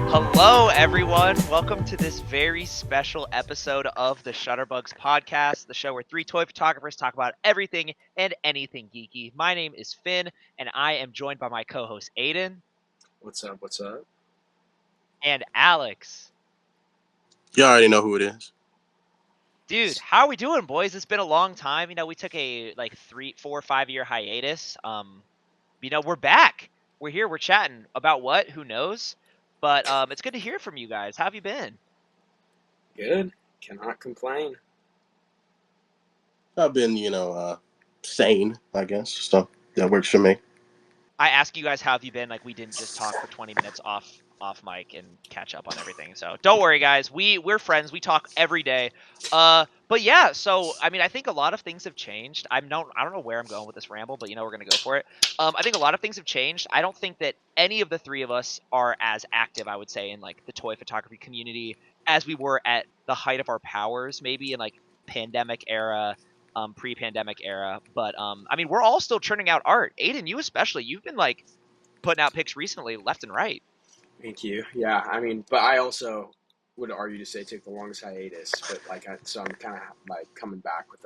Hello, everyone. Welcome to this very special episode of the Shutterbugs podcast, the show where three toy photographers talk about everything and anything geeky. My name is Finn, and I am joined by my co-host Aiden What's up? What's up? and Alex. You already know who it is. Dude, how are we doing, boys? It's been a long time. We took a 3, 4, 5 year hiatus. We're back. We're here. We're chatting about what? Who knows? But it's good to hear from you guys. How have you been? Good. Cannot complain. I've been, sane, I guess. So that works for me. I ask you guys how have you been, like we didn't just talk for 20 minutes off mic and catch up on everything. So don't worry, guys. We're friends. We talk every day. But yeah, so I think a lot of things have changed. I don't know where I'm going with this ramble, but we're gonna go for it. I think a lot of things have changed. I don't think that any of the three of us are as active, I would say, in like the toy photography community as we were at the height of our powers, maybe in like pandemic era. Pre-pandemic era, but we're all still churning out art. Aiden, you especially, you've been like putting out pics recently, left and right. Thank you. Yeah, but I also would argue to say take the longest hiatus, but so I'm kind of like coming back with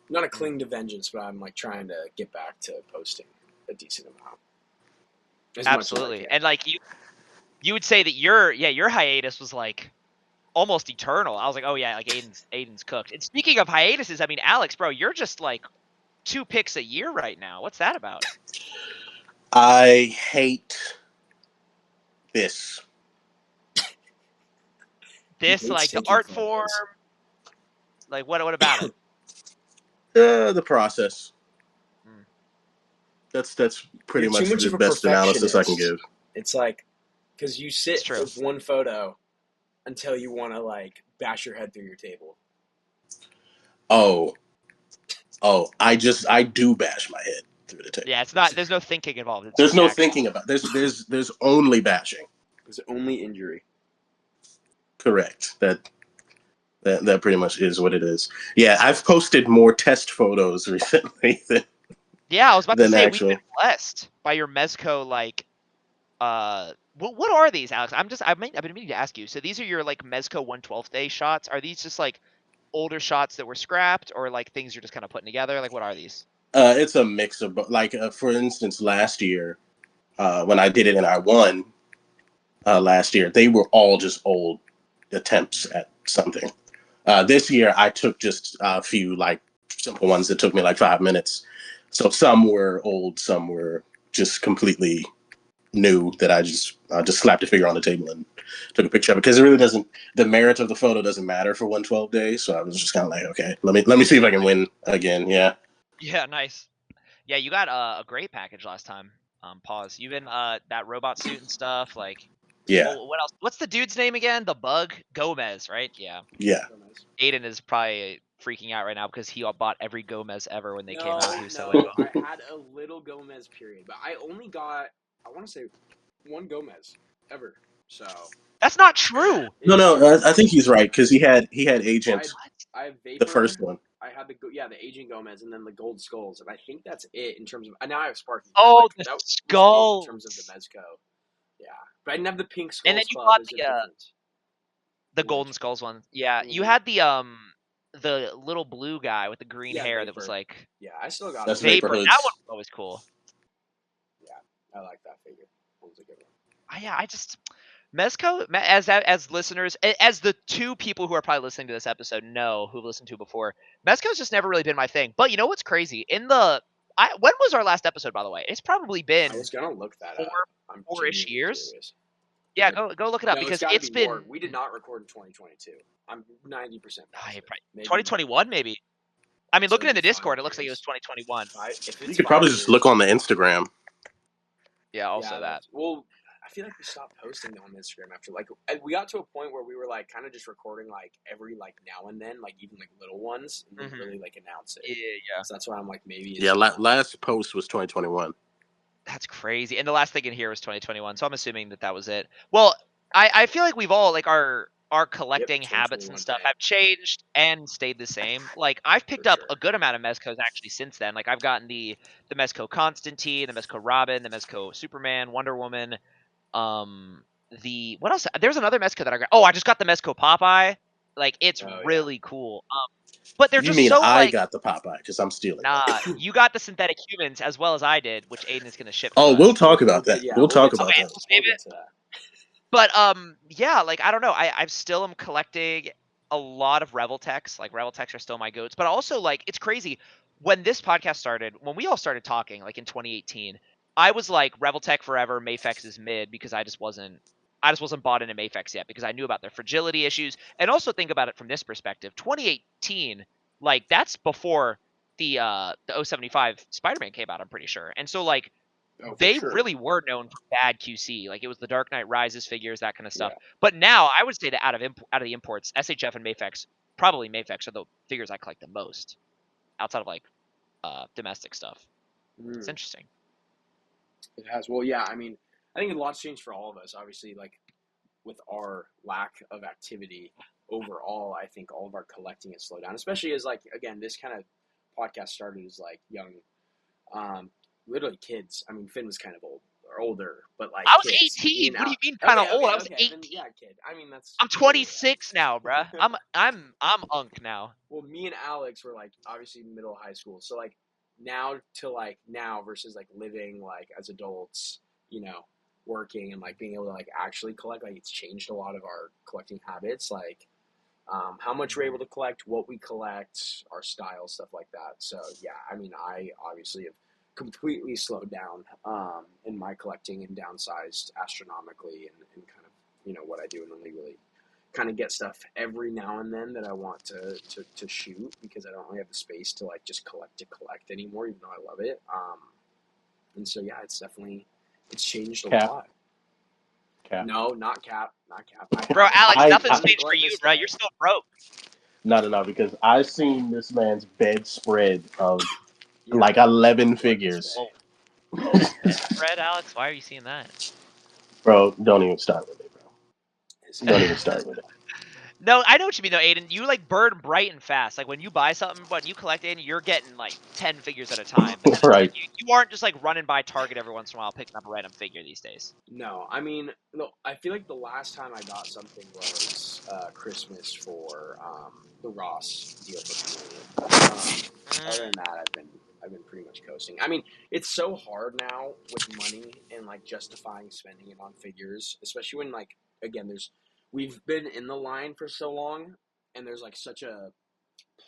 not a cling to vengeance, but I'm like trying to get back to posting a decent amount. Absolutely, and like you would say that your hiatus was like almost eternal. I was like, oh yeah, like Aiden's cooked. And speaking of hiatuses, Alex, bro, you're just like 2 pics a year right now. What's that about? I hate this. Like the art form. Like what about it? The process. That's pretty much the best analysis I can give. It's like because you sit with one photo until you want to like bash your head through your table. Oh, I do bash my head through the table. Yeah, it's not. There's no thinking involved. There's no thinking about. There's only bashing. There's only injury. Correct. That pretty much is what it is. Yeah, I've posted more test photos recently than. Yeah, I was about to say actual. We've been blessed by your Mezco like. What are these, Alex? I've been meaning to ask you. So these are your like Mezco 1/12th day shots. Are these just like older shots that were scrapped, or like things you're just kind of putting together? Like what are these? It's a mix of like for instance, last year, when I did it and I won, last year they were all just old attempts at something. This year I took just a few like simple ones that took me like 5 minutes. So some were old, some were just completely new that I just slapped a figure on the table and took a picture of it because it really doesn't. The merit of the photo doesn't matter for 1/12 days. So I was just kind of like, okay, let me see if I can win again. Yeah. Yeah, nice. Yeah, you got a great package last time. Pause. You've been that robot suit and stuff. Like, yeah. What else? What's the dude's name again? The Bug Gomez, right? Yeah. Yeah. Aiden is probably freaking out right now because he bought every Gomez ever when they came out. He was I had a little Gomez period, but I only got, I want to say, one Gomez ever. So that's not true. No, I think he's right because he had Agent. I have Vapor, the first one. I had the Agent Gomez and then the Gold Skulls, and I think that's it in terms of. Now I have Sparky. Oh, the Skull. In terms of the Mezco, yeah, but I didn't have the Pink Skulls. And then you got the Golden Skulls one. Yeah, you had the little blue guy with the green hair that was like. Yeah, I still got that's Vapor. That one was always cool. Yeah, I like that figure. That was a good one. Yeah, I just. Mezco, as listeners, as the 2 people who are probably listening to this episode know, who've listened to before, Mezco's just never really been my thing. But you know what's crazy? When was our last episode, by the way? It's probably been. I was gonna look that up. 4-ish years. Curious. Yeah, go look it up because it's been. More. We did not record in 2022. I'm 90%. 2021 maybe. Looking in the Discord, it looks like it was 2021. You could probably just look on the Instagram. Yeah, also that. Well, I feel like we stopped posting on Instagram after we got to a point where we were like kind of just recording like every like now and then, like even like little ones, and then really like announce it. Yeah. So that's why I'm like maybe. Yeah, last post was 2021. That's crazy, and the last thing in here was 2021. So I'm assuming that was it. Well, I feel like we've all like our our Yep, collecting habits and 2021 stuff May. have changed and stayed the same. Like I've picked For up sure. a good amount of Mezcos actually since then. Like I've gotten the Mezco Constantine, the Mezco Robin, the Mezco Superman, Wonder Woman. The what else? There's another Mezco that I got. Oh, I just got the Mezco Popeye. Like it's Oh, yeah. really cool. But they're You just mean so I like got the Popeye because I'm stealing it. nah. You got the synthetic humans as well as I did, which Aiden is gonna ship to Oh, us. we'll talk We'll about get, that. yeah, We'll we'll talk get to about Okay, that. that. we'll We'll save it. get to that. But yeah, like I don't know. I still am collecting a lot of Revel techs. Like Revel techs are still my goats. But also like it's crazy. When this podcast started, when we all started talking, like in 2018, I was like Revel tech forever, Mafex is mid because I just wasn't bought into Mafex yet because I knew about their fragility issues. And also think about it from this perspective. 2018, like that's before the 075 Spider-Man came out, I'm pretty sure. And so like Oh, for they sure. really were known for bad QC. Like it was the Dark Knight Rises figures, that kind of stuff. Yeah. But now I would say that out of the imports, SHF and Mafex, probably Mafex are the figures I collect the most outside of like domestic stuff. It's Mm, interesting. it has. Well, yeah. I mean, I think a lot's changed for all of us. Obviously, like with our lack of activity overall, I think all of our collecting has slowed down. Especially as like again, this kind of podcast started as like young, um, literally kids. I mean, Finn was kind of old or older, but like I was kids. Me 18. and What do Al. you mean kind of Okay, old? I okay, was okay. Then 18. yeah, kid. I mean, that's I'm literally 26 now, bruh. that. I'm unk now. Well, me and Alex were like obviously middle high school, so like now to like now versus like living like as adults, you know, working and like being able to like actually collect, like it's changed a lot of our collecting habits, like how much we're able to collect, what we collect, our style, stuff like that. So yeah, I mean, I obviously have completely slowed down in my collecting and downsized astronomically, and kind of what I do, and only really kind of get stuff every now and then that I want to shoot because I don't really have the space to like just collect to collect anymore, even though I love it. And so yeah, it's changed a Cap. lot. Cap. No, not Cap, not Cap. Bro, Alex, nothing's I changed for neglect you, this bro. guy. You're still broke. No, because I've seen this man's bedspread of Yeah, like I 11 neglect this figures. guy. Whoa. Bedspread, Alex? Why are you seeing that? Bro, don't even start with it, bro. His Don't head. even start with it. No, I know what you mean though, Aiden. You like burn bright and fast. Like when you buy something, when you collect Aiden, you're getting like 10 figures at a time. But then it's like Right. you aren't just like running by Target every once in a while picking up a random figure these days. No, I mean, no. I feel like the last time I got something was Christmas for the Ross deal for Chameleon. Other than that, I've been pretty much coasting. I mean, it's so hard now with money and like justifying spending it on figures, especially when like again, we've been in the line for so long, and there's like such a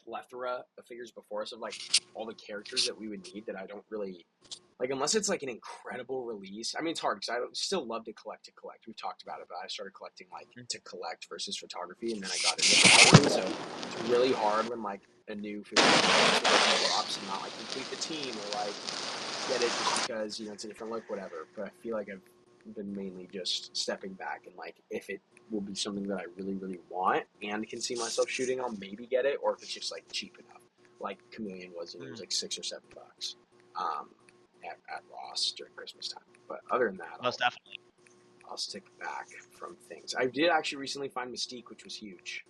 plethora of figures before us of like all the characters that we would need that I don't really like unless it's like an incredible release. I mean, it's hard because I still love to collect. We've talked about it, but I started collecting like to collect versus photography, and then I got into photography. So it's really hard when like a new 50 drops and not like complete the team or like get it just because it's a different look, whatever. But I feel like I've been mainly just stepping back and like if it will be something that I really really want and can see myself shooting, I'll maybe get it, or if it's just like cheap enough, like Chameleon was, and it was like $6 or $7. Um, at Ross during Christmas time. But other than that, Most definitely. I'll stick back from things. I did actually recently find Mystique, which was huge.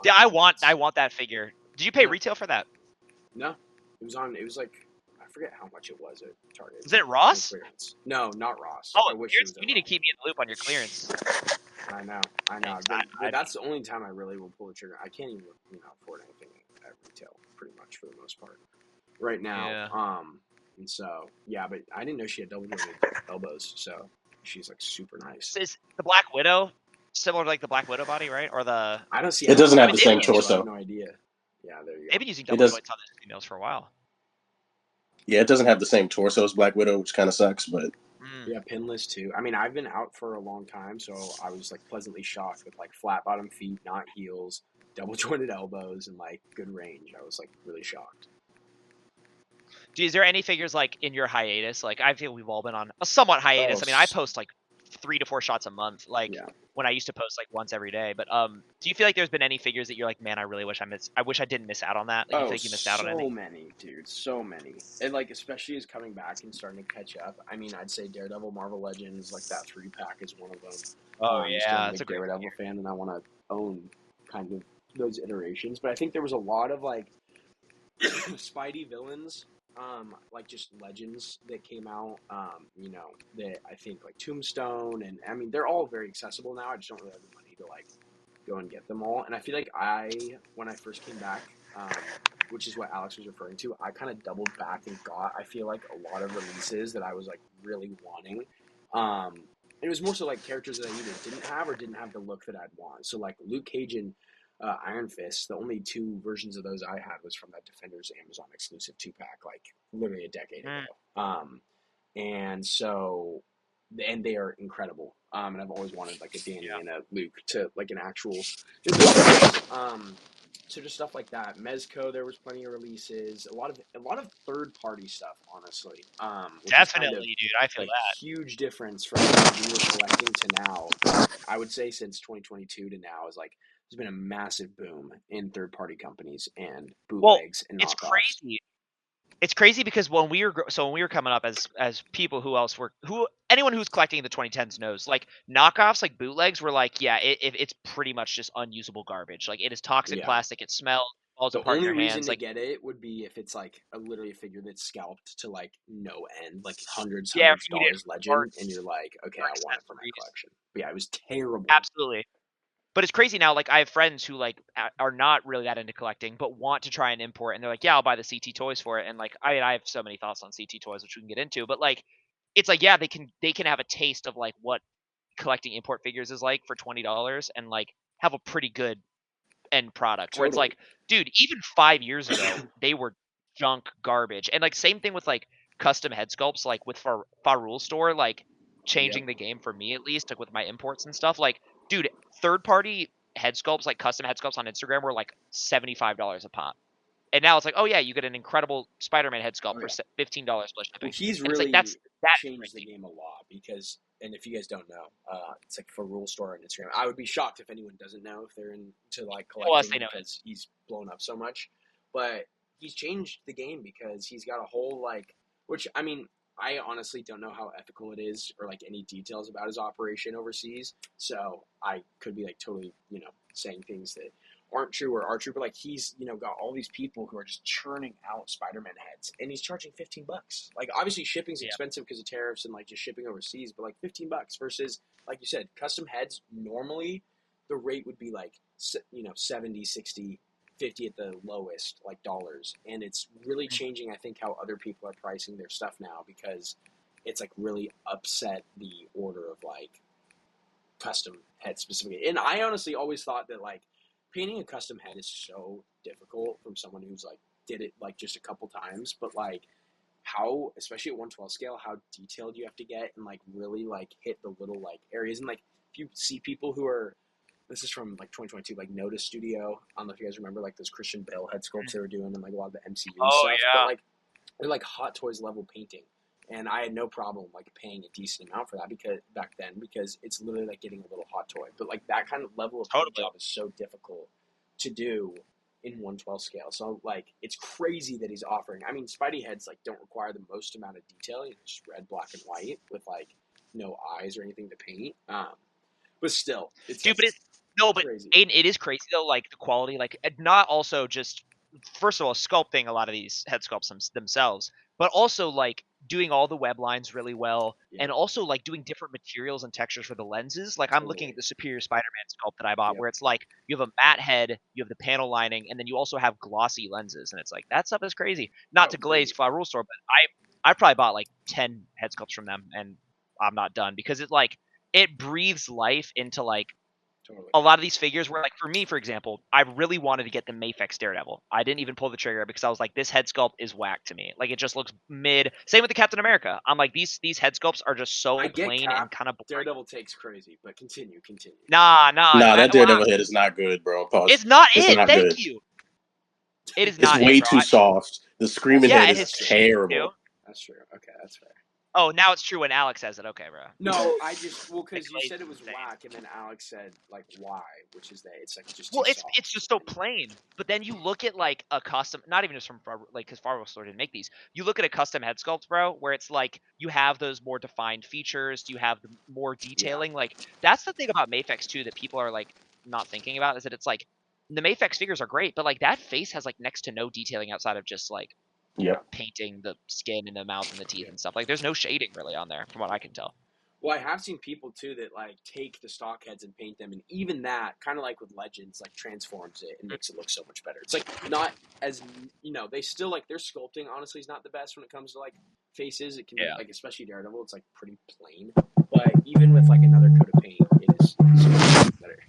Yeah, I want It's- that figure. Did you pay Yeah. retail for that? No, it was like I forget how much it was at Target. Is it On Ross? clearance. No, not Ross. Oh, I wish it clearance? was You at need to Ross. keep me in the loop on your clearance. I know. Thanks. But that's the only time I really will pull the trigger. I can't even afford anything at retail, pretty much for the most part, right now. Yeah. And so yeah, but I didn't know she had double jointed elbows, so she's like super nice. Is the Black Widow similar to like the Black Widow body, right? Or the I don't see. I It haven't doesn't seen have I the mean, her they've been same yet, using so I have torso. no idea. Yeah, there you they've go. been using It double does. joints on those females for a while. Yeah, it doesn't have the same torso as Black Widow, which kind of sucks. But Yeah, pinless too. I mean, I've been out for a long time, so I was like pleasantly shocked with like flat bottom feet, not heels, double jointed elbows, and like good range. I was like really shocked. Is there any figures like in your hiatus? Like I feel we've all been on a somewhat hiatus. Oh, I mean, I post like 3 to 4 shots a month, like yeah. when I used to post like once every day. But do you feel like there's been any figures that you're like, man, I wish I didn't miss out on that? Like you feel Oh, like you missed out on so anything? many, dude. So many. And like especially as coming back and starting to catch up. I mean, I'd say Daredevil, Marvel Legends, like that 3-pack is one of them. Oh Just 'cause I'm yeah, a that's a big great Daredevil fan and I want to own kind of those iterations. But I think there was a lot of like Spidey villains, like just legends that came out. That I think like Tombstone, and I mean they're all very accessible now. I just don't really have the money to like go and get them all. And I feel like when I first came back, which is what Alex was referring to, I kind of doubled back and got, I feel like, a lot of releases that I was like really wanting. It was more so like characters that I either didn't have or didn't have the look that I'd want. So like Luke Cage and Iron Fist, the only two versions of those I had was from that Defenders Amazon exclusive 2-pack, like literally a decade Mm, ago. And so, and they are incredible. And I've always wanted like a Danny yeah. and a Luke to like an actual. So just stuff like that. Mezco, there was plenty of releases. A lot of third party stuff, honestly. Which is kind of Definitely, dude. I feel a that. huge difference from when we were collecting to now. Like I would say since 2022 to now is like there's been a massive boom in third party companies and Well, bootlegs and it's knockoffs. crazy. It's crazy because when we were coming up as people who anyone who's collecting in the 2010s knows, like knockoffs, like bootlegs were like, yeah, it's pretty much just unusable garbage. Like it is toxic Yeah. plastic, it smells, falls The apart in only your reason hands. to Like get it would be if it's like literally a figure that's scalped to like no end, like yeah, hundreds if of you need dollars legend, and parts you're like, okay, or I want it for my accessories. collection. But yeah, it was terrible. Absolutely. But it's crazy now. Like I have friends who like are not really that into collecting, but want to try and import, and they're like, "Yeah, I'll buy the CT toys for it." And like, I have so many thoughts on CT toys, which we can get into. But like, it's like, yeah, they can have a taste of like what collecting import figures is like for $20, and like have a pretty good end product. Where it's Totally. like, dude, even 5 years ago, they were junk garbage. And like, same thing with like custom head sculpts, like with Farul store, like Yep. changing the game for me at least, like with my imports and stuff. Like, dude, third party head sculpts, like custom head sculpts on Instagram, were like $75 a pop. And now it's like, oh yeah, you get an incredible Spider-Man head sculpt Oh for yeah. $15 plus Well, shipping. he's And it's like really that's changed the crazy. game a lot because, and if you guys don't know, it's like for Rule Store on Instagram. I would be shocked if anyone doesn't know if they're into like Unless collecting they know it. because he's blown up so much. But he's changed the game because he's got a whole like, which I mean, I honestly don't know how ethical it is or like any details about his operation overseas. So I could be like totally, saying things that aren't true or are true, but like he's got all these people who are just churning out Spider-Man heads, and he's charging $15. Like obviously shipping's Yeah. expensive because of tariffs and like just shipping overseas, but like $15 versus like you said, custom heads normally the rate would be like 70, 60, 50 at the lowest like dollars, and it's really changing. I think how other people are pricing their stuff now because it's like really upset the order of like custom head specifically. And I honestly always thought that like painting a custom head is so difficult from someone who's like did it like just a couple times, but like how, especially at 112 scale, how detailed you have to get and like really like hit the little like areas. And like if you see people who are, this is from like 2022, like Notice Studio. I don't know if you guys remember like those Christian Bale head sculpts they were doing and like a lot of the MCU Oh stuff, but yeah. like they're like Hot Toys level painting. And I had no problem like paying a decent amount for that because back then because it's literally like getting a little hot toy. But like that kind of level of paint Totally. job is so difficult to do in 112 scale. So like it's crazy that he's offering. I mean, Spidey heads like don't require the most amount of detail. It's just red, black, and white with like no eyes or anything to paint. But still, it's Dude, like but no, but crazy. it is crazy though. Like the quality, like not also just first of all sculpting a lot of these head sculpts themselves, but also like doing all the web lines really well, Yep, and also like doing different materials and textures for the lenses. Like I'm looking at totally. the Superior Spider-Man sculpt that I bought, Yep. where it's like you have a matte head, you have the panel lining, and then you also have glossy lenses, and it's like that stuff is crazy. Not Oh, to glaze crazy. Fly Rule Store, but I probably bought like 10 head sculpts from them, and I'm not done because it breathes life into like Totally. a lot of these figures were like for me, for example, I really wanted to get the Mafex Daredevil. I didn't even pull the trigger because I was like, this head sculpt is whack to me. Like it just looks mid. Same with the Captain America. I'm like, these head sculpts are just I so get plain and Cap. kind of boring. Daredevil takes crazy, but continue, continue. Nah, nah. Nah, that Daredevil head is not good, bro. Pause. It's not It's it. not Thank good. you. It is It's not it, way bro. too soft. The That's screaming Yeah, head fair. and is his That's fair. cheeks too. terrible. That's true. Okay, that's fair. Oh, now it's true when Alex says it. Okay, bro. No, I just The because you glaze said it is was insane. whack, and then Alex said like why, which is that it's like just too Well, it's soft. just so plain. But then you look at like a custom, not even just from like because Farwell Store didn't make these. You look at a custom head sculpt, bro, where it's like you have those more defined features, you have the more Yeah, detailing. Like that's the thing about Mafex too that people are like not thinking about is that it's like the Mafex figures are great, but like that face has like next to no detailing outside of just like yeah, painting the skin and the mouth and the teeth yeah. and stuff. Like there's no shading really on there from what I can tell. Well, I have seen people too that like take the stock heads and paint them, and even that, kind of like with Legends, like transforms it and makes it look so much better. It's like not as they still like their sculpting. Honestly, is not the best when it comes to like faces. It can be Yeah, like especially Daredevil, it's like pretty plain. But even with like another coat of paint, it is so much better.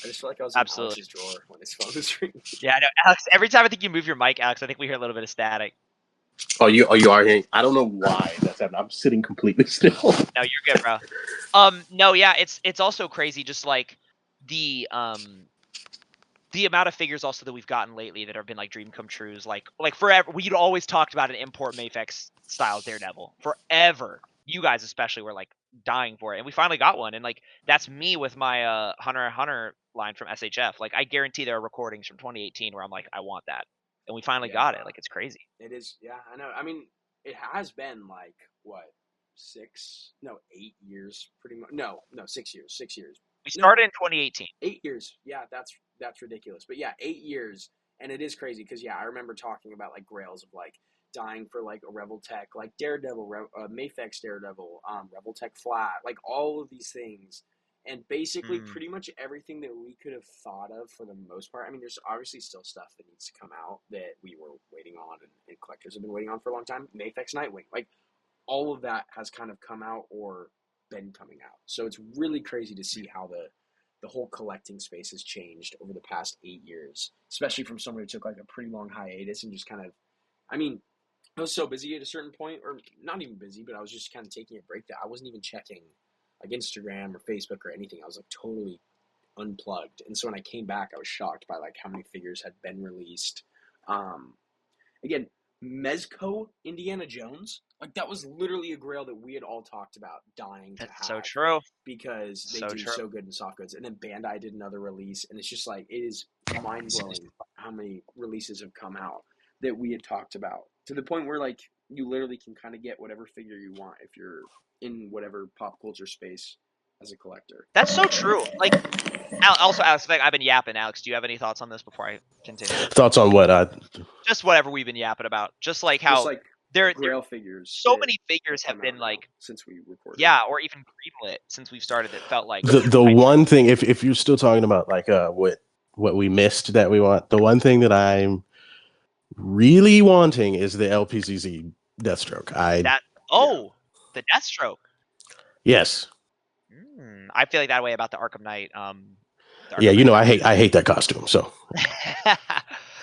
I just feel like I was in absolutely. Alex's drawer when his phone was ringing. Yeah, I know, Alex. Every time I think you move your mic, Alex, I think we hear a little bit of static. You are hearing. I don't know why that's happening. I'm sitting completely still. No, you're good, bro. No, yeah, it's also crazy, just like the amount of figures also that we've gotten lately that have been like dream come trues. Like forever, we'd always talked about an import Mafex style Daredevil forever. You guys especially were like dying for it, and we finally got one. And like that's me with my Hunter x Hunter line from SHF. Like I guarantee there are recordings from 2018 where I'm like, I want that, and we finally got it. Yeah, Like it's crazy. it is. Yeah, I know. I mean, it has been like what 8 years, pretty much. No, 6 years. 6 years. We No, started in 2018. 8 years. Yeah, that's ridiculous. But yeah, 8 years, and it is crazy because yeah, I remember talking about like grails of like dying for like a Revel Tech, like Daredevil, Mafex Daredevil, Revel Tech Flat, like all of these things. And basically, Mm. pretty much everything that we could have thought of for the most part. I mean, there's obviously still stuff that needs to come out that we were waiting on, and collectors have been waiting on for a long time. Mafex Nightwing, like all of that has kind of come out or been coming out. So it's really crazy to see how the whole collecting space has changed over the past 8 years, especially from someone who took like a pretty long hiatus and just kind of, I mean, I was so busy at a certain point, or not even busy, but I was just kind of taking a break that I wasn't even checking like Instagram or Facebook or anything. I was like totally unplugged. And so when I came back, I was shocked by like how many figures had been released. Um, Again, Mezco Indiana Jones, like that was literally a grail that we had all talked about dying to That's so have true. because they So do true. so good in soft goods. And then Bandai did another release, and it's just like it is mind blowing how many releases have come out that we had talked about to the point where like you literally can kind of get whatever figure you want if you're in whatever pop culture space as a collector. That's so true. Like also, Alex, like, I've been yapping. Alex, do you have any thoughts on this before I continue? Thoughts on what? Just whatever we've been yapping about. Just like Just how like there grail figures so that many have figures have come out been now like, since we recorded. yeah, or even greenlit since we've started. That felt like The I one thing, if you're still talking about like what we missed that we want, the one thing that I'm really wanting is the LPCZ Deathstroke. that Yeah. the Deathstroke. Yes, I feel like that way about the Arkham Knight. The yeah, Arkham Knight Batman. I hate that costume. So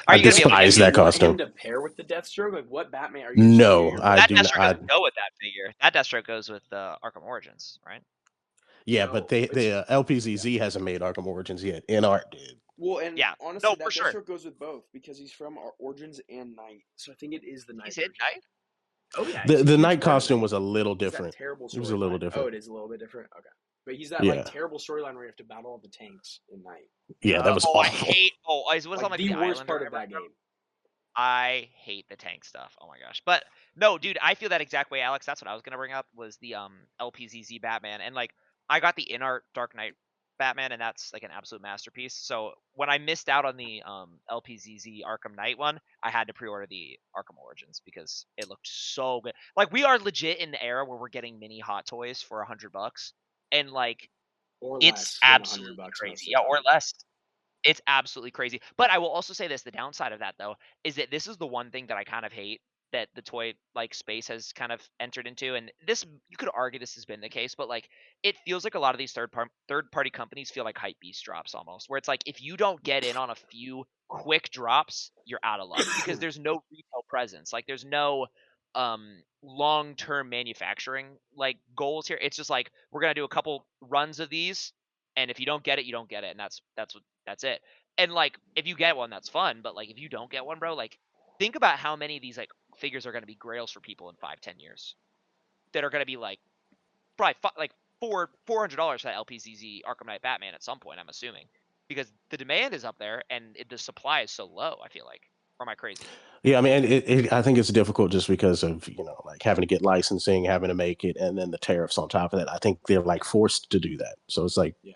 Are I you gonna be able to get despise Do you that me? want him costume. to pair with the Deathstroke? Like, what Batman are you going to just do? No, Your I That like? do. Deathstroke I doesn't go with that figure. That Deathstroke goes with Arkham Origins, right? Yeah, but No, it's the yeah. LPZZ hasn't made Arkham Origins yet. In art did. Well, and Yeah. No, honestly, for that sure. Deathstroke goes with both because he's from our Origins and Night. So I think it is the Night He's in version. Knight. Oh yeah, he's a The huge night part of costume Night. was a little He's that different. terrible It was a little storyline. Oh, different. it is a little bit different. Okay, but he's that like Yeah, terrible storyline where you have to battle all the tanks in Night. yeah, that was Oh, I awful. hate. Oh, is was on Like like the the worst island or part of whatever. that game. I hate the tank stuff. Oh my gosh. But no, dude, I feel that exact way, Alex. That's what I was gonna bring up was the LPZZ Batman. And like I got the in art Dark Knight Batman, and that's like an absolute masterpiece. So when I missed out on the LPZZ Arkham Knight one, I had to pre-order the Arkham Origins because it looked so good. Like we are legit in the era where we're getting mini hot toys for $100. And like Or it's less than absolutely $100 crazy. most of Yeah, the or time. less. It's absolutely crazy. But I will also say this, the downside of that though is that this is the one thing that I kind of hate that the toy like space has kind of entered into. And this you could argue this has been the case, but like it feels like a lot of these third party companies feel like hype beast drops almost, where it's like if you don't get in on a few quick drops, you're out of luck because there's no retail presence. Like there's no long-term manufacturing like goals here. It's just like we're going to do a couple runs of these, and if you don't get it, you don't get it, and that's it. And like if you get one, that's fun, but like if you don't get one, bro, like think about how many of these like figures are going to be grails for people in 5, 10 years. that are going to be like probably like $400 for that LPZZ Arkham Knight Batman at some point. I'm assuming because the demand is up there and the supply is so low. I feel like, or am I crazy? Yeah, I mean, I think it's difficult just because of like having to get licensing, having to make it, and then the tariffs on top of that. I think they're like forced to do that. So it's like, Yeah.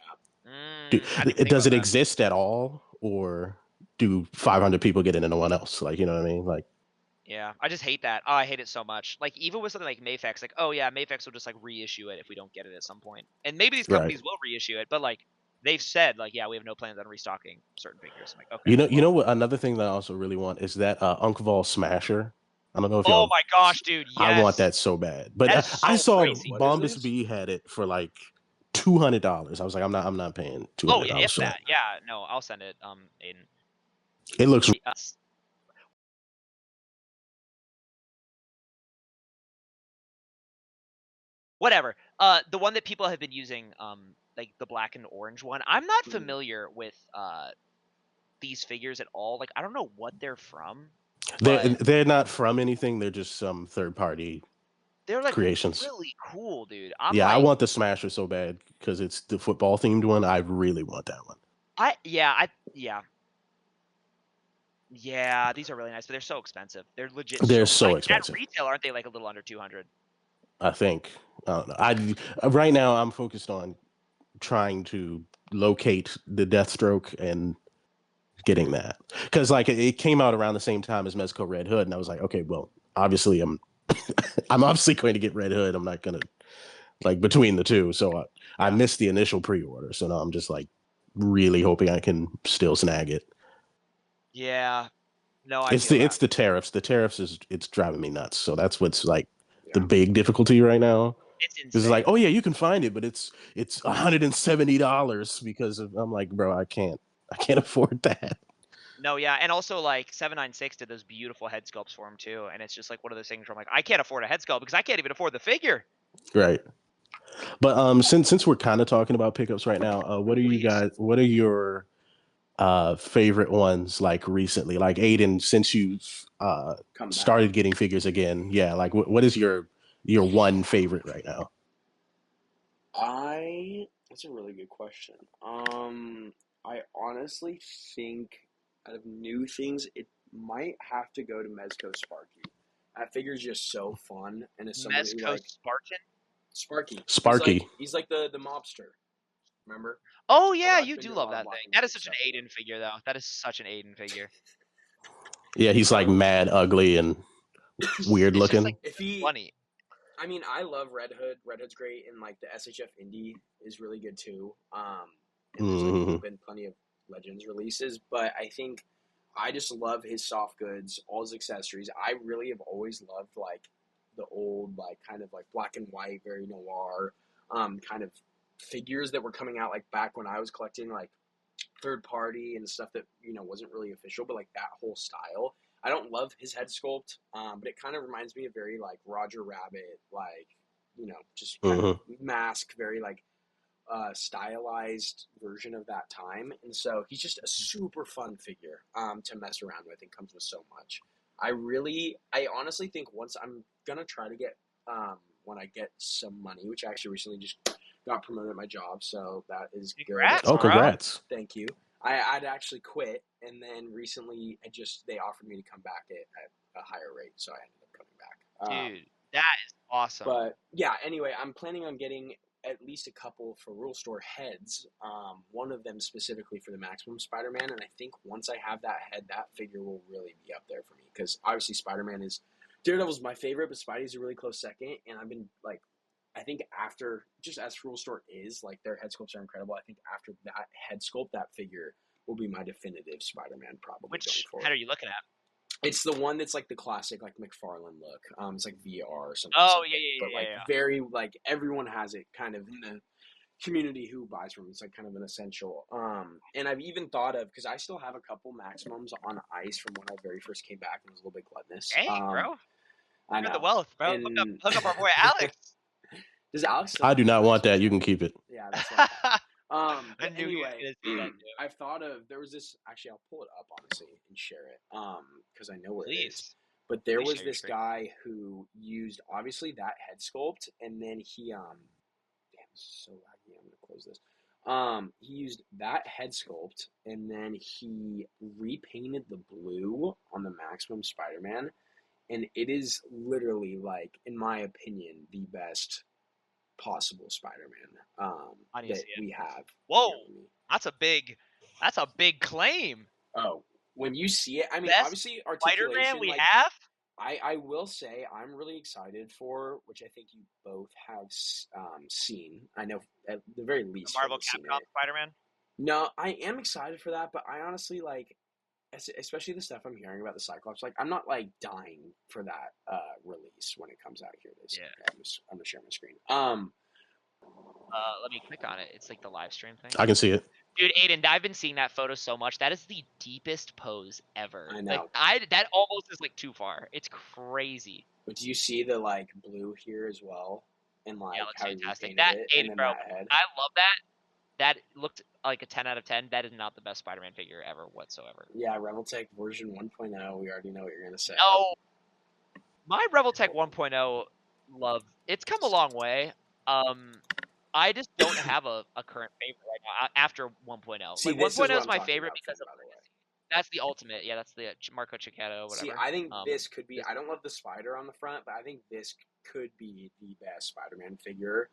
I didn't think does about it that. exist at all, or do 500 people get in and no one else? Like, you know what I mean? Like, Yeah, I just hate that. Oh, I hate it so much. Like even with something like Mayfex, like oh yeah, Mayfex will just like reissue it if we don't get it at some point, and maybe these right? companies will reissue it, but like they've said like yeah, we have no plans on restocking certain figures. I'm like okay, You well. know what? Another thing that I also really want is that Uncle Vol Smasher. I don't know if Oh y'all. my gosh, dude, I want yes, that so bad, but that is I so saw crazy. What is Bombus this? B had it for like $200. I was like, I'm not paying two Oh hundred yeah, dollars if for that. that, yeah, no, I'll send it. Aiden. It looks Whatever. The one that people have been using, like the black and orange one. I'm not familiar with these figures at all. Like I don't know what they're from, but they're not from anything. They're just some third party they're like creations. really cool, dude. I'm Yeah, I like, want the Smasher so bad because it's the football themed one. I really want that one. yeah. These are really nice, but they're so expensive. They're legit They're so so like at expensive. retail, aren't they like a little under 200? I think. I don't know. Right now I'm focused on trying to locate the Deathstroke and getting that because like it came out around the same time as Mezco Red Hood, and I was like, okay, well, obviously I'm obviously going to get Red Hood. I'm not going to like between the two. So I missed the initial pre-order, so now I'm just like really hoping I can still snag it. Yeah. No, I feel It's that. the tariffs. The tariffs is it's driving me nuts. So that's what's like the Yeah. big difficulty right now. It's It's like, insane. oh yeah, you can find it, but it's $170 because of, I'm like, bro, I can't afford that. No, yeah, and also like 796 did those beautiful head sculpts for him too, and it's just like one of those things where I'm like, I can't afford a head sculpt because I can't even afford the figure. Right. But since we're kind of talking about pickups right now, Please. what are your favorite ones like recently? Like Aiden, since you've Come back. started getting figures again, yeah, like what is your one favorite right now? That's a really good question. I honestly think out of new things, it might have to go to Mezco Sparky. That figure's just so fun, and as someone who Mezco like Spartan. Sparky, Sparky. he's like the mobster. Remember? Oh Although yeah, I you do figured a love lot of that thing. marketing That is such an stuff with him. Aiden figure though. That is such an Aiden figure. Yeah, he's like So mad ugly and weird It's just like looking. if he, funny. I mean, I love Red Hood. Red Hood's great, and like the SHF Indie is really good too. And there's like Hmm. been plenty of Legends releases, but I think I just love his soft goods, all his accessories. I really have always loved like the old, like kind of like black and white, very noir, kind of figures that were coming out like back when I was collecting like third party and stuff that wasn't really official, but like that whole style. I don't love his head sculpt, but it kind of reminds me of very like Roger Rabbit, like just kind of Hmm. mask, very like stylized version of that time. And so he's just a super fun figure to mess around with and comes with so much. I honestly think once I'm gonna try to get when I get some money, which I actually recently just got promoted at my job, so that is good. Congrats, Oh, bro. congrats. Thank you. I'd actually quit, and then recently they offered me to come back at a higher rate, so I ended up coming back. Dude, that is awesome. But yeah, anyway, I'm planning on getting at least a couple for Rule Store heads. One of them specifically for the Maximum Spider-Man, and I think once I have that head, that figure will really be up there for me because obviously Spider-Man is Daredevil's my favorite, but Spidey's a really close second, and I've been like. I think after, just as Rule Store is, like their head sculpts are incredible. I think after that head sculpt, that figure will be my definitive Spider-Man probably going Which head forward. are you looking at? It's the one that's like the classic like McFarlane look. It's like VR or something, Oh yeah, something. yeah, But yeah, like yeah, yeah. very like everyone has it kind of in the community who buys from it. It's like kind of an essential. And I've even thought of because I still have a couple maximums on ice from when I very first came back and was a little bit gluttonous. Dang, bro. I You're the know. wealth, bro. And Hook up our boy Alex. does Alex still I have do his not want that. maximums? You can keep it. Yeah, that's what I thought. I But knew he was anyway, gonna say that, dude. I've thought of there was this. Actually, I'll pull it up honestly and share it. Because I know where it is. Please. But there Please was share your this screen. guy who used obviously that head sculpt, and then he damn, this is so laggy. I'm gonna close this. He used that head sculpt, and then he repainted the blue on the Maximum Spider-Man, and it is literally like, in my opinion, the best possible Spider-Man I need to that see it. we have. Whoa, Here, let me- that's a big claim. Oh, when you see it, I mean, Best obviously Spider-Man articulation. we Like, have. I will say I'm really excited for, which I think you both have seen. I know at the very The least Finn Marvel has seen Capcom it. Spider-Man. No, I am excited for that, but I honestly like, especially the stuff I'm hearing about the Cyclops. Like, I'm not like dying for that release when it comes out. Here it is. Yeah. Okay, I'm gonna share my screen. Let me click on it. It's like the live stream thing. I can see it. Dude, Aiden, I've been seeing that photo so much. That is the deepest pose ever. I Like know. that almost is like too far. It's crazy. But do you see the like blue here as well, and Yeah, like looks how he fantastic. repainted That it, and Aiden, then bro, that head? I love that. That looked like a 10 out of 10. That is not the best Spider-Man figure ever whatsoever. Yeah, Reveltech version 1.0. We already know what you're gonna say. No, my Reveltech 1.0 love. It's come a long way. I just don't have a current favorite right now after 1.0. See, Like this is 1.0 what is I'm my talking favorite about, Finn, because of by the way. Legacy. That's the ultimate. Yeah, that's the Marco Ciccato, See, whatever. I think this could be. This, I don't love the spider on the front, but I think this could be the best Spider-Man figure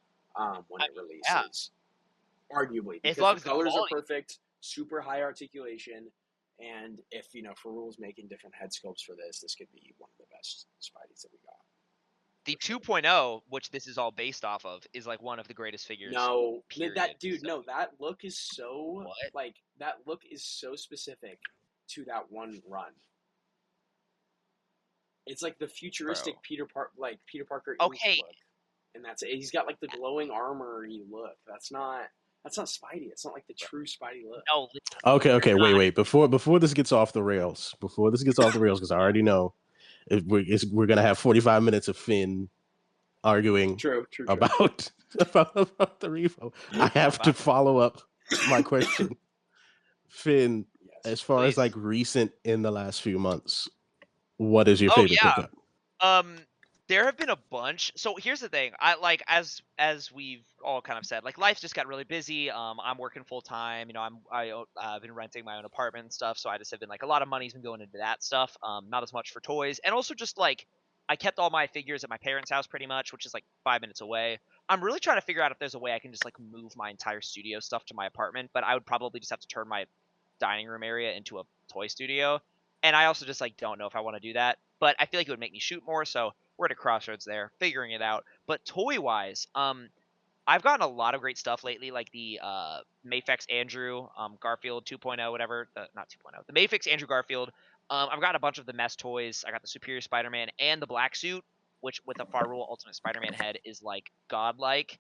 when it yeah, releases, arguably, as because long the as the colors are quality. perfect, super high articulation, and if Faroul's making different head sculpts for this, this could be one of the best Spideys that we got. The 2.0, which this is all based off of, is like one of the greatest figures. No, period. that dude. So, No, that look is so what? like that look is so specific to that one run. It's like the futuristic Bro. Peter Parker Okay. look, and that's it. He's got like the glowing armory look. That's not Spidey. It's not like the true Spidey look. No. Okay. Wait. Before this gets off the rails, because I already know we're gonna have 45 minutes of Finn arguing True. about about the Revo. I have to follow up my question, Finn. Yes. As far as Please. like recent in the last few months, what is your Oh, favorite yeah. pickup? There have been a bunch. So here's the thing. I like as we've all kind of said, like life's just got really busy. I'm working full time. You know, I've been renting my own apartment and stuff. So I just have been like a lot of money's been going into that stuff. Not as much for toys, and also just like I kept all my figures at my parents' house pretty much, which is like 5 minutes away. I'm really trying to figure out if there's a way I can just like move my entire studio stuff to my apartment, but I would probably just have to turn my dining room area into a toy studio. And I also just like don't know if I want to do that. But I feel like it would make me shoot more, so we're at a crossroads there, figuring it out. But toy wise, I've gotten a lot of great stuff lately, like the Mayfix Andrew Garfield 2.0, whatever. Not 2.0, the Mayfix Andrew Garfield. I've got a bunch of the mess toys. I got the Superior Spider-Man and the Black Suit, which with the Farrell Ultimate Spider-Man head is like godlike.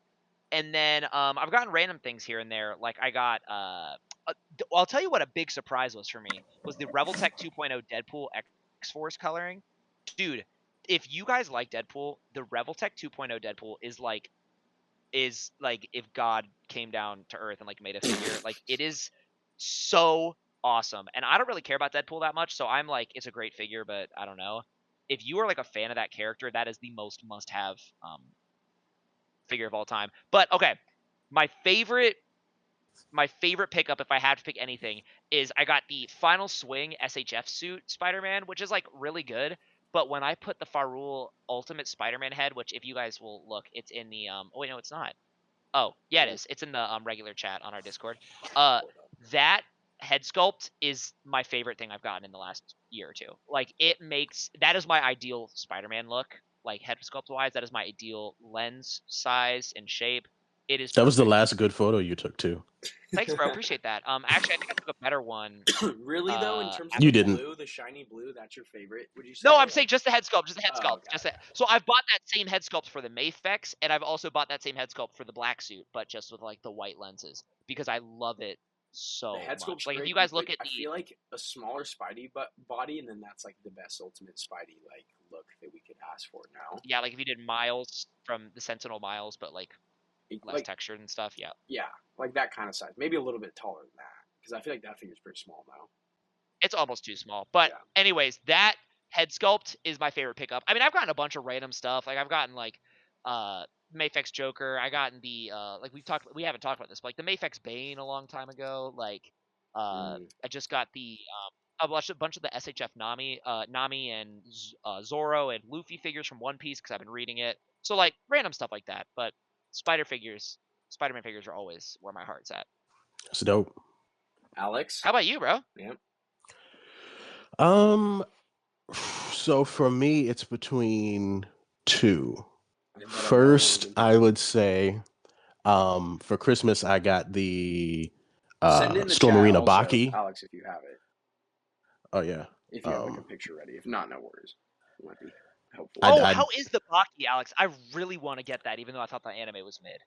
And then I've gotten random things here and there. Like I got I'll tell you what a big surprise was for me was the Reveltech 2.0 Deadpool X-Force coloring. Dude, if you guys like Deadpool, the Reveltech 2.0 Deadpool is like if God came down to Earth and like made a figure. Like it is so awesome. And I don't really care about Deadpool that much, so I'm like, it's a great figure, but I don't know. If you are like a fan of that character, that is the most must-have figure of all time. But okay, my favorite pickup, if I had to pick anything, is I got the Final Swing SHF suit Spider-Man, which is like really good. But when I put the Farul Ultimate Spider-Man head, which if you guys will look, it's in the oh wait, no, it's not. Oh yeah, it is. It's in the regular chat on our Discord. That head sculpt is my favorite thing I've gotten in the last year or two. Like that is my ideal Spider-Man look. Like head sculpt wise, that is my ideal lens size and shape. It is That was the perfect. last good photo you took too. Thanks, bro. Appreciate that. Actually, I think I took a better one. Really though, in terms of You the didn't. blue, the shiny blue, that's your favorite? Would you say? No, I'm saying just the head sculpt. Just the head Oh, sculpt. got it. So I've bought that same head sculpt for the Mayfex, and I've also bought that same head sculpt for the black suit, but just with like the white lenses because I love it so The head sculpt's much. Like if great. you guys look at I feel like a smaller Spidey body, and then that's like the best Ultimate Spidey like look that we could ask for now. yeah, like if you did Miles from the Sentinel Miles, but like less textured and stuff. Yeah. Yeah, like that kind of size. Maybe a little bit taller than that because I feel like that figure's pretty small now. It's almost too small. But anyways, that head sculpt is my favorite pickup. I mean, I've gotten a bunch of random stuff. Like I've gotten like Mayfex Joker. I gotten the like we haven't talked about this, but like the Mayfex Bane a long time ago. Like I just got the a bunch of the SHF Nami and Zoro and Luffy figures from One Piece because I've been reading it. So like random stuff like that. But Spider-Man figures are always where my heart's at. It's dope. Alex? How about you, bro? Yeah. So for me, it's between two. I bet First, I would say, for Christmas, I got the send in the Storm chat Arena also, Baki. Alex, if you have it. Oh yeah. If you have like a picture ready. If not, no worries. It might be helpful. How is the Baki, Alex? I really want to get that, even though I thought the anime was mid.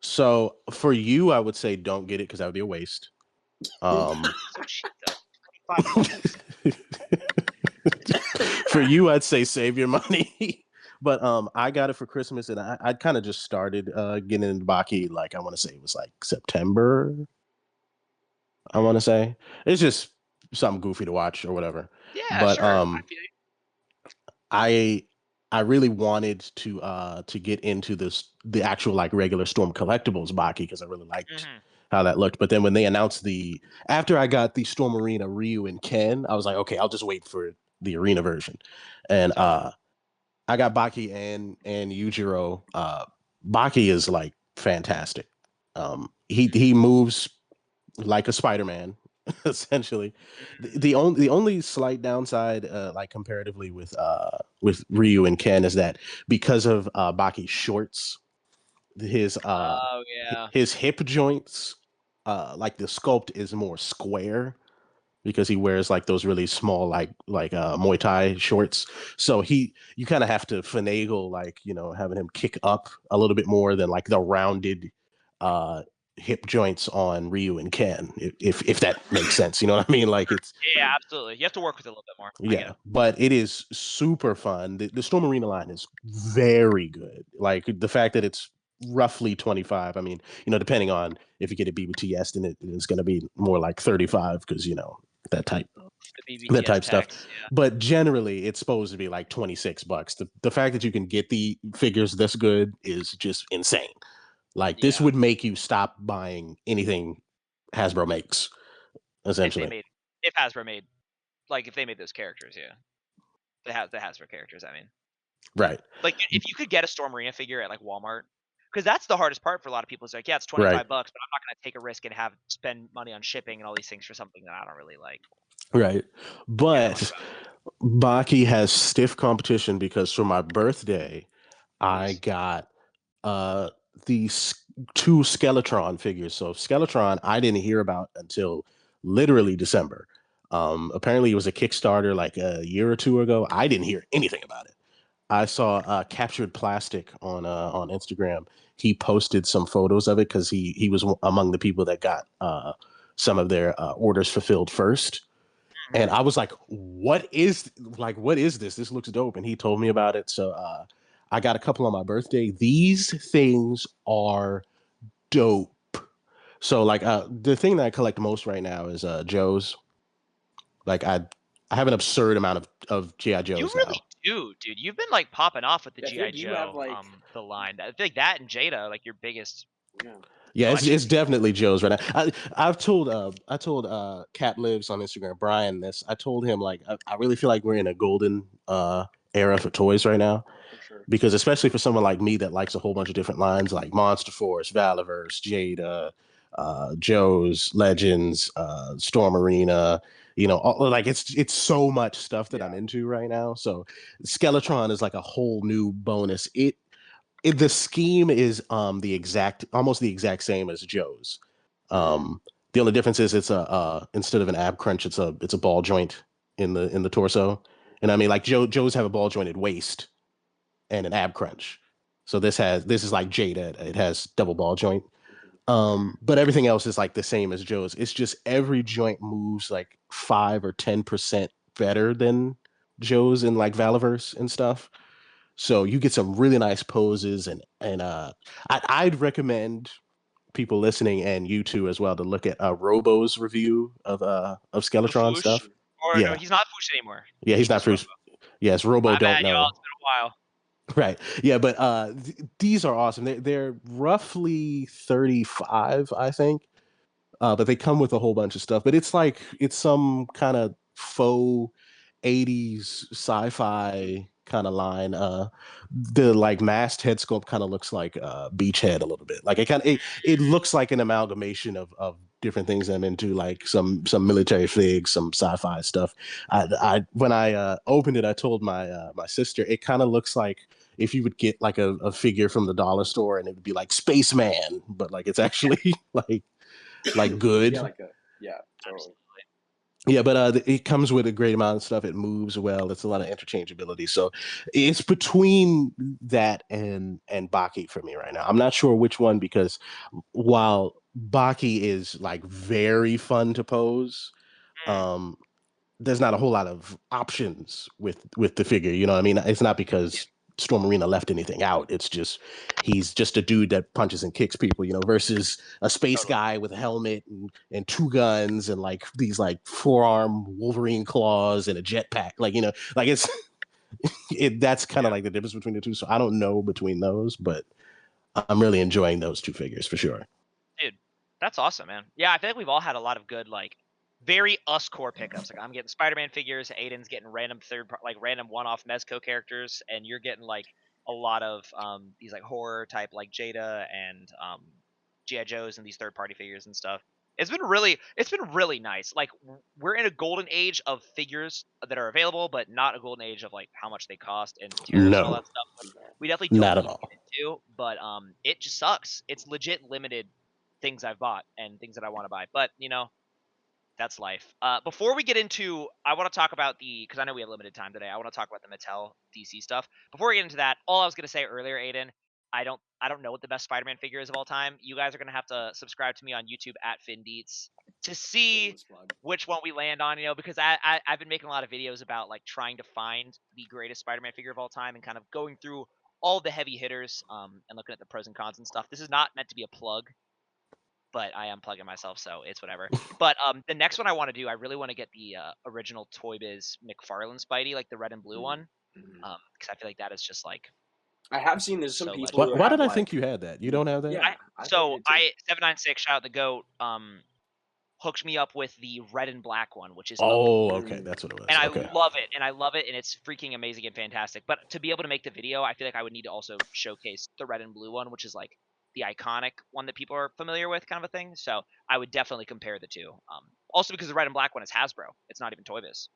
So for you, I would say don't get it because that would be a waste. So cheap though. For you, I'd say save your money. But I got it for Christmas, and I kind of just started getting into Baki. Like I want to say it was like September. I want to say it's just something goofy to watch or whatever. Yeah, But sure. I feel you. I really wanted to get into the actual like regular Storm collectibles Baki because I really liked how that looked. But then when they announced after I got the Storm Arena Ryu and Ken, I was like, okay, I'll just wait for the arena version. And I got Baki and Yujiro. Baki is like fantastic. He moves like a Spider-Man, essentially. The only slight downside, like comparatively with Ryu and Ken, is that because of Baki's shorts, his his hip joints, like the sculpt is more square because he wears like those really small like Muay Thai shorts. So you kind of have to finagle like having him kick up a little bit more than like the rounded hip joints on Ryu and Ken, if that makes sense. You know what I mean? Like it's absolutely. You have to work with it a little bit more. Yeah, but it is super fun. The Storm Arena line is very good. Like the fact that it's roughly 25. I mean, depending on if you get a BBTS, then it's going to be more like 35 because that type stuff. Yeah. But generally, it's supposed to be like $26. The fact that you can get the figures this good is just insane. Like this would make you stop buying anything Hasbro makes, essentially. If Hasbro made, like if they made those characters, the Hasbro characters. I mean, right. Like if you could get a Storm Arena figure at like Walmart, because that's the hardest part for a lot of people. It's like, yeah, it's $25, but I'm not going to take a risk and spend money on shipping and all these things for something that I don't really like. Right, but Baki has stiff competition because for my birthday, I got these 2 Skeletron figures. So Skeletron, I didn't hear about until literally December. Apparently, it was a Kickstarter like a year or 2 ago. I didn't hear anything about it. I saw Captured Plastic on Instagram. He posted some photos of it because he was among the people that got some of their orders fulfilled first. And I was like, what is this? This looks dope. And he told me about it. So I got a couple on my birthday. These things are dope. So like the thing that I collect most right now is Joe's. Like I have an absurd amount of G.I. Joes. You really do, dude. You've been like popping off with the G.I. Joe have, like, the line. I think that and Jada, like your biggest. Yeah, it's definitely Joe's right now. I've told Cat Lives on Instagram, Brian, this. I told him like I really feel like we're in a golden era for toys right now. For sure. Because especially for someone like me that likes a whole bunch of different lines like Monster Force, Valiverse, Jada, Joe's, Legends, Storm Arena, like it's so much stuff that I'm into right now. So Skeletron is like a whole new bonus. The scheme is almost the exact same as Joe's. The only difference is it's instead of an ab crunch, it's a ball joint in the torso. And I mean, like Joe's have a ball jointed waist and an ab crunch. So this is like Jada. It has double ball joint. But everything else is like the same as Joe's. It's just every joint moves like 5 or 10% better than Joe's in like Valiverse and stuff. So you get some really nice poses, and I'd recommend people listening and you too as well to look at Robo's review of Skeletron stuff. No, he's not Fush anymore. Yeah, he's not Fush. Yes, Robo My don't bad, y'all. know. It's been a while. Right. Yeah, but these are awesome. They're roughly 35, I think. But they come with a whole bunch of stuff. But it's like it's some kind of faux 80s sci-fi kind of line. The like masked head sculpt kind of looks like Beachhead a little bit. Like it looks like an amalgamation of different things I'm into, like some military figs, some sci-fi stuff. I when I opened it, I told my sister it kind of looks like if you would get like a figure from the dollar store and it would be like Spaceman, but like it's actually like Yeah, good. like a yeah, totally. Absolutely. Yeah, but it comes with a great amount of stuff. It moves well. It's a lot of interchangeability. So it's between that and Baki for me right now. I'm not sure which one because while Baki is like very fun to pose, Mm, um, there's not a whole lot of options with the figure. You know what I mean? It's not yeah, because Storm Arena left anything out. It's just he's just a dude that punches and kicks people, versus a space totally. guy with a helmet and two guns and like these like forearm Wolverine claws and a jetpack. Like, like it's that's kind of Yeah. like the difference between the two. So I don't know between those, but I'm really enjoying those two figures for sure. Dude, that's awesome, man. Yeah, I feel like we've all had a lot of good, like, very us core pickups. Like, I'm getting Spider-Man figures, Aiden's getting random like random one-off Mezco characters, and you're getting like a lot of these like horror type like Jada and G.I. Joes and these third-party figures and stuff. It's been really nice. Like we're in a golden age of figures that are available, but not a golden age of like how much they cost and tariffs and all No, that stuff. We definitely don't not at need to all. get into, but it just sucks. It's legit limited things I've bought and things that I want to buy. But that's life. Before we get into, I want to talk about because I know we have limited time today. I want to talk about the Mattel DC stuff. Before we get into that, all I was gonna say earlier, Aiden, I don't know what the best Spider-Man figure is of all time. You guys are gonna have to subscribe to me on YouTube at FinDeets to see Shameless plug. which one we land on. Because I've been making a lot of videos about like trying to find the greatest Spider-Man figure of all time and kind of going through all the heavy hitters and looking at the pros and cons and stuff. This is not meant to be a plug, but I am plugging myself, so it's whatever. But the next one I want to do, I really want to get the original Toy Biz McFarlane Spidey, like the red and blue one, Mm-hmm. because I feel like that is just like I have seen there's some so people Why, who legendary. why did have I think like you had that? You don't have that? I yeah, I thought you so did too. I 796 shout out the goat hooked me up with the red and black one, which is up, Oh, okay, Mm, that's what it and was. I Okay. yeah. love it, and it's freaking amazing and fantastic. But to be able to make the video, I feel like I would need to also showcase the red and blue one, which is like the iconic one that people are familiar with, kind of a thing. So I would definitely compare the two. Also because the red and black one is Hasbro, it's not even Toy Biz,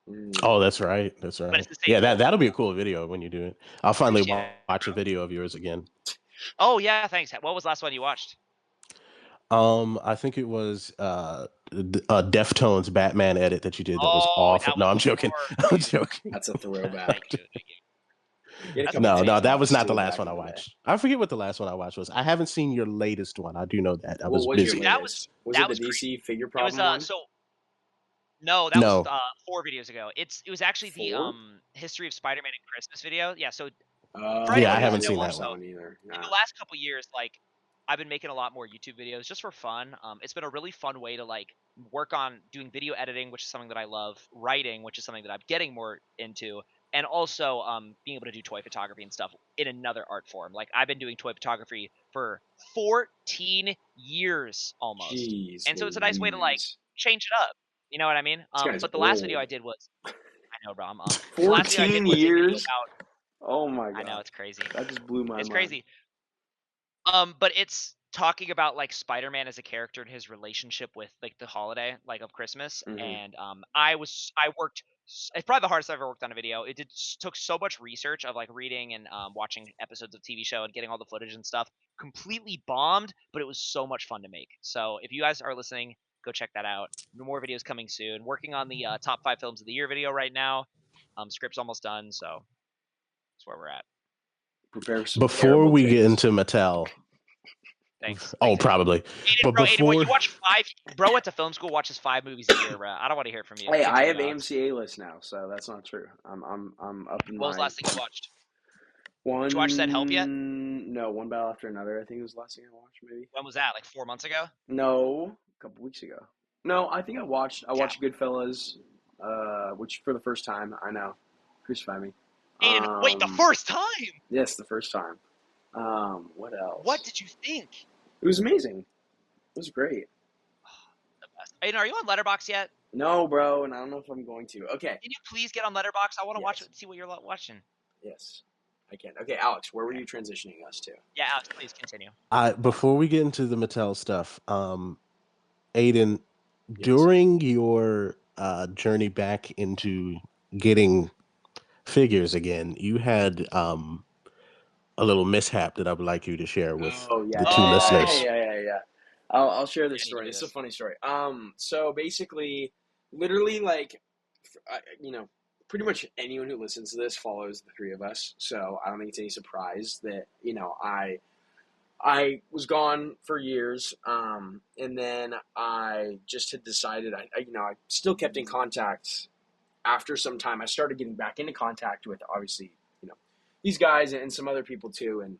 Mm. Oh, that's right. That's but right. it's the same Yeah, that mold. that'll be a cool video when you do it. I'll finally Appreciate it, watch a bro. video of yours again. Oh yeah, thanks. What was the last one you watched? I think it was Deftones Batman edit that you did that was Oh, awesome. that No, was I'm joking. hard, I'm dude. joking. That's a Thank throwback. you, thank you. You had a That's couple No, no, taste amazing. that was buds not the too last back one in I the day. watched. I forget what the last one I watched was. I haven't seen your latest one. I do know that. I What was was your Dude, busy. that was latest? Was it that the was crazy. DC figure It was problem one? so no, that was No. 4 videos ago. It was actually the Four? history of Spider-Man and Christmas video. Yeah, so for Oh Yeah, anyone I who yeah, I haven't doesn't know, didn't seen that watch one. that also one either. in the Nah. last couple years, like I've been making a lot more YouTube videos just for fun. It's been a really fun way to like work on doing video editing, which is something that I love, writing, which is something that I'm getting more into, and also being able to do toy photography and stuff in another art form. Like I've been doing toy photography for 14 years almost, Jeez and so it's a nice way to like Louise. change it up. You know what I mean? This guy's But the last video I old. did was I know, bro, I'm unk. The last video I did 14 was a video years? about Oh my I know god. it's crazy. That just blew my It's mind. crazy. But it's talking about like Spider-Man as a character and his relationship with like the holiday, like of Christmas. Hmm. And I worked. It's probably the hardest I've ever worked on a video. Took so much research of like reading and watching episodes of TV show and getting all the footage and stuff. Completely bombed, but it was so much fun to make. So if you guys are listening, go check that out. More videos coming soon. Working on the top 5 films of the year video right now. Script's almost done, so that's where we're at. Prepare for some Before terrible we get takes. into Mattel, Thanks, oh, thanks, Aiden. probably. Aiden, But bro, Aiden, what before, you watch five? Bro went to film school, watches 5 movies a year, bro. I don't want to hear it from you. Hey, I Continue, have dogs. AMC A list now, so that's not true. I'm up in What was the my last thing you watched? Did you watch Said Help yet? one. No, one battle after another. I think it was the last thing I watched. Maybe When was that? Like 4 months ago? no, a couple weeks ago. No, I think I watched God, Goodfellas, which for the first time I know. Crucify me. Aiden, wait, the first time? Yes, the first time. What What else? did you think? It was amazing. It was great. The best. Aiden, are you on Letterboxd yet? No, bro, and I don't know if I'm going to. Okay. Can you please get on Letterboxd? I want to watch Yes. it, see what you're watching. Yes, I can. Okay, Alex, where were you transitioning us to? Yeah, Alex, please continue. Before we get into the Mattel stuff, Aiden, Yes. during your journey back into getting figures again, you had a little mishap that I would like you to share with Oh yeah, the two Oh, listeners. yeah. I'll share yeah, this I need to story. hear It's a this. funny story. So basically, literally, like, pretty much anyone who listens to this follows the three of us. So I don't think it's any surprise that I was gone for years, and then I just had decided I still kept in contact after some time. I started getting back into contact with obviously these guys and some other people too, and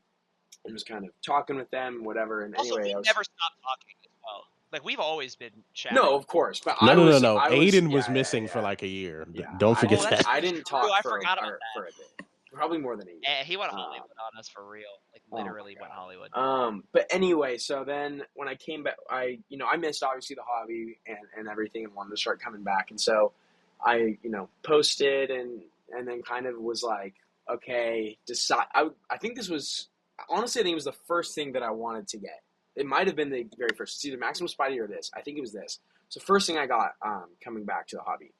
was kind of talking with them, whatever. And Also, anyway, we never stopped talking as well. Like, we've always been chatting. no, of course, but No, I no, no, was no. I was Aiden was yeah missing for like a year. yeah. Don't I forget Oh, didn't that's that. I didn't true. talk I for forgot about that. for a bit, probably more than a year. He went Hollywood on us for real. Like, Oh my literally went God. Hollywood. But anyway, so then when I came back, I missed obviously the hobby and everything, and wanted to start coming back, and so I posted and then kind of was like, okay, decide. I think this was honestly, I think it was the first thing that I wanted to get. It might have been the very first. It's either Maximum Spidey or this. I think it was this. So first thing I got coming back to the hobby.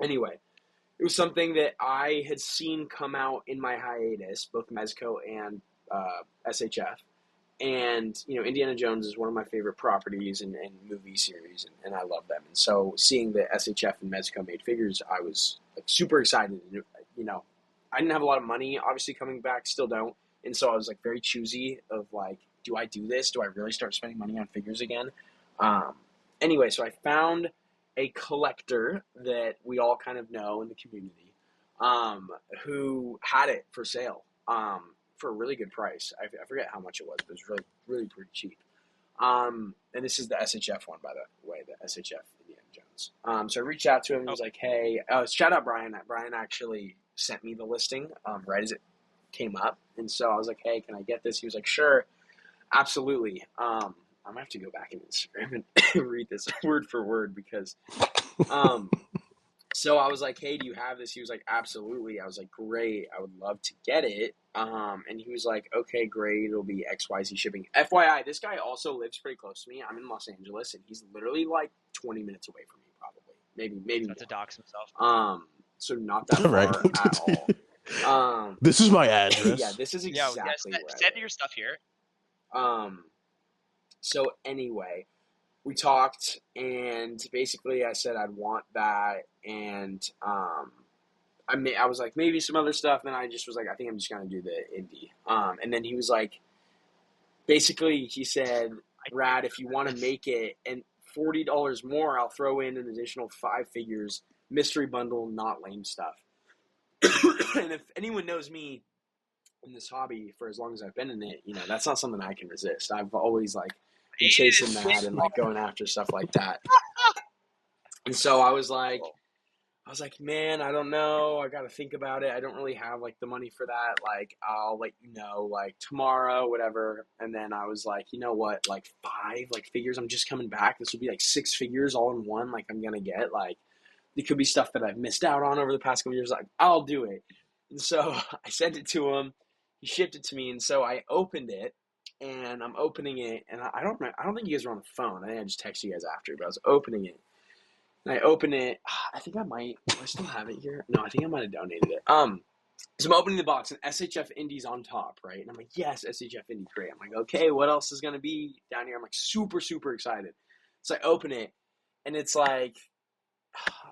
Anyway, it was something that I had seen come out in my hiatus, both Mezco and SHF. And Indiana Jones is one of my favorite properties and movie series, and I love them. And so seeing the SHF and Mezco made figures, I was like super excited. I didn't have a lot of money, obviously coming back, still don't, and so I was like very choosy of like, do I do this? Do I really start spending money on figures again? Anyway, so I found a collector that we all kind of know in the community, who had it for sale. For a really good price. I forget how much it was, but it was really, really pretty cheap. And this is the SHF one, by the way, the SHF Indiana Jones. So I reached out to him and was like, hey, shout out Brian. Brian actually sent me the listing right as it came up. And so I was like, hey, can I get this? He was like, sure, absolutely. I'm going to have to go back in Instagram and read this word for word because so I was like, hey, do you have this? He was like, absolutely. I was like, great. I would love to get it. And he was like, okay, great. It'll be XYZ shipping. FYI, this guy also lives pretty close to me. I'm in Los Angeles, and he's literally like 20 minutes away from me, probably. Maybe Not to dox himself. So not that Right. far at all. This is my address. Yeah, this is exactly where I send live. your stuff here. So anyway, we talked, and basically I said I'd want that, and I was like, maybe some other stuff. Then I just was like, I think I'm just gonna do the indie. And then he was like, basically he said, Rad, if you want to make it and $40 more, I'll throw in an additional 5 figures, mystery bundle, not lame stuff. And if anyone knows me in this hobby for as long as I've been in it, that's not something I can resist. I've always like been chasing that and like going after stuff like that. And so I was like, man, I don't know. I got to think about it. I don't really have like the money for that. Like, I'll let you know like tomorrow, whatever. And then I was like, you know what? Like 5 like figures. I'm just coming back. This will be like 6 figures all in one. Like I'm gonna get like it could be stuff that I've missed out on over the past couple years. Like I'll do it. And so I sent it to him. He shipped it to me, and so I opened it. And I'm opening it, and I don't know. I don't think you guys were on the phone. I think I just texted you guys after, but I was opening it. And I open it. I think I might. Do I still have it here? No, I think I might have donated it. So I'm opening the box, and SHF Indie's on top, right? And I'm like, yes, SHF Indie, great. I'm like, okay, what else is gonna be down here? I'm like, super, super excited. So I open it, and it's like,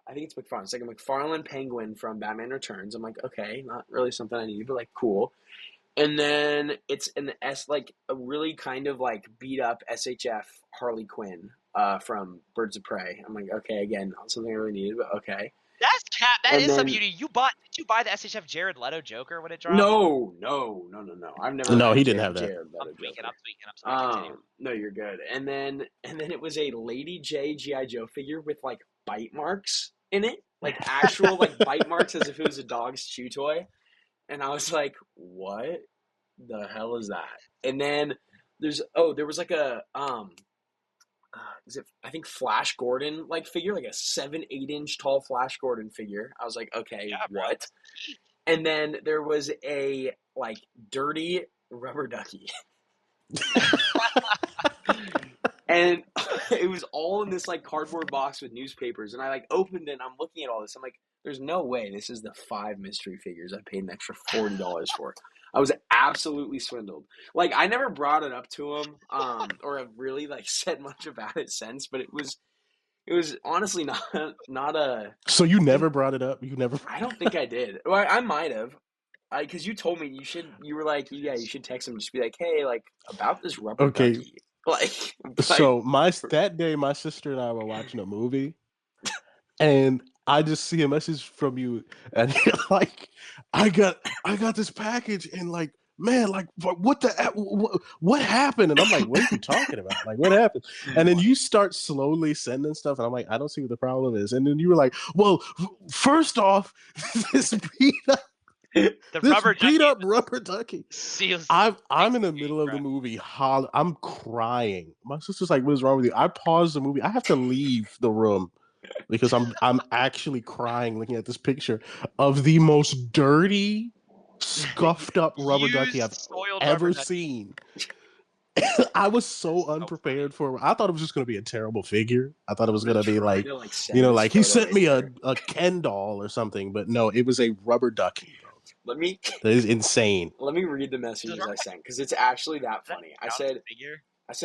I think it's McFarlane. It's like a McFarlane Penguin from Batman Returns. I'm like, okay, not really something I need, but like, cool. And then it's like a really kind of like beat up SHF Harley Quinn from Birds of Prey. I'm like, okay, again, not something I really needed, but okay. That's cat. That And is some then beauty. Did you buy the SHF Jared Leto Joker when it dropped? no. I've never No, had he didn't have that. Jared Leto I'm tweaking. Joker. I'm sorry. Continue. No, you're good. And then it was a Lady J G.I. Joe figure with like bite marks in it. like actual like bite marks as if it was a dog's chew toy. And I was like, what the hell is that? And then there was like a is it I think Flash Gordon like figure, like a 7-8 inch tall Flash Gordon figure. I was like, okay, Yeah, bro. what? And then there was a like dirty rubber ducky. And it was all in this like cardboard box with newspapers, and I like opened it and I'm looking at all this. I'm like, there's no way this is the 5 mystery figures I paid an extra $40 for. I was absolutely swindled. Like, I never brought it up to him, or have really like said much about it since, but it was honestly not a. So you never brought it up? You never? I don't think I did. Well, I might have. Because you told me you were like, yeah, you should text him, just be like, hey, like, about this rubber Okay. ducky. Like, So that day, my sister and I were watching a movie, and I just see a message from you, and you're like, I got this package, and like, man, like, what happened? And I'm like, what are you talking about? Like, what happened? And then you start slowly sending stuff, and I'm like, I don't see what the problem is. And then you were like, well, first off, this beat up rubber ducky. I'm in the middle of the movie. I'm crying. My sister's like, "What is wrong with you?" I paused the movie. I have to leave the room because I'm actually crying looking at this picture of the most dirty, scuffed up rubber ducky I've ever seen. I was so unprepared for it. I thought it was just going to be a terrible figure. I thought it was going to be like, like he sent me a Ken doll or something, but no, it was a rubber ducky. That is insane. Let me read the messages I sent because it's actually that funny. I said,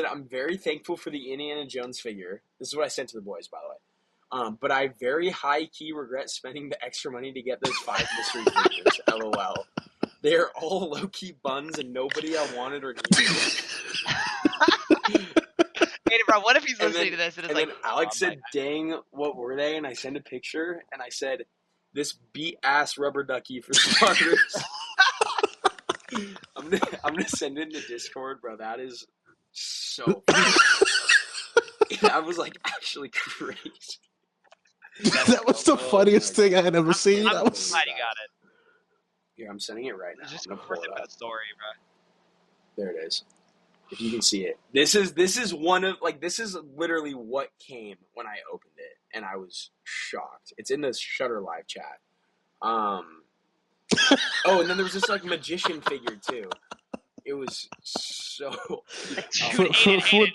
I'm very thankful for the Indiana Jones figure. This is what I sent to the boys, by the way. But I very high key regret spending the extra money to get those 5 mystery figures. LOL. They're all low key buns and nobody I wanted or needed. Hey, bro, what if he's listening to this and it's like, Alex said, dang, what were they? And I sent a picture and I said, this beat ass rubber ducky for starters. I'm gonna send it in the Discord, bro. That is so funny. I was like actually crazy. That was the funniest thing I had ever seen. I'm glad you got it. Here, I'm sending it right now. Just I'm gonna pull it up. The story, bro. There it is. If you can see it, this is one of like this is literally what came when I opened it, and I was shocked. It's in the Shutter Live chat. Oh, and then there was this like magician figure too. It was so. Aiden.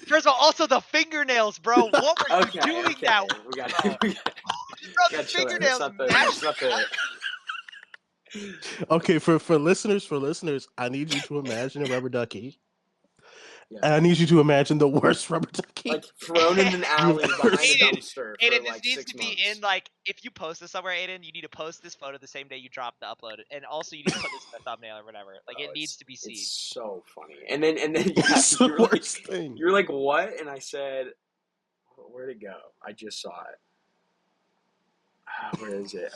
First of all, also the fingernails, bro. What were you doing now? We got bro, the fingernails. Okay, for listeners, I need you to imagine a rubber ducky. Yeah. And I need you to imagine the worst rubber ducky. Like thrown in an alley behind a dumpster. Aiden, this needs to be in, like, if you post this somewhere, Aiden, you need to post this photo the same day you drop the upload. And also you need to put this in the thumbnail or whatever. Like, it needs to be seen. It's so funny. And then it's the worst thing. You're like, what? And I said, where'd it go? I just saw it. Where is it?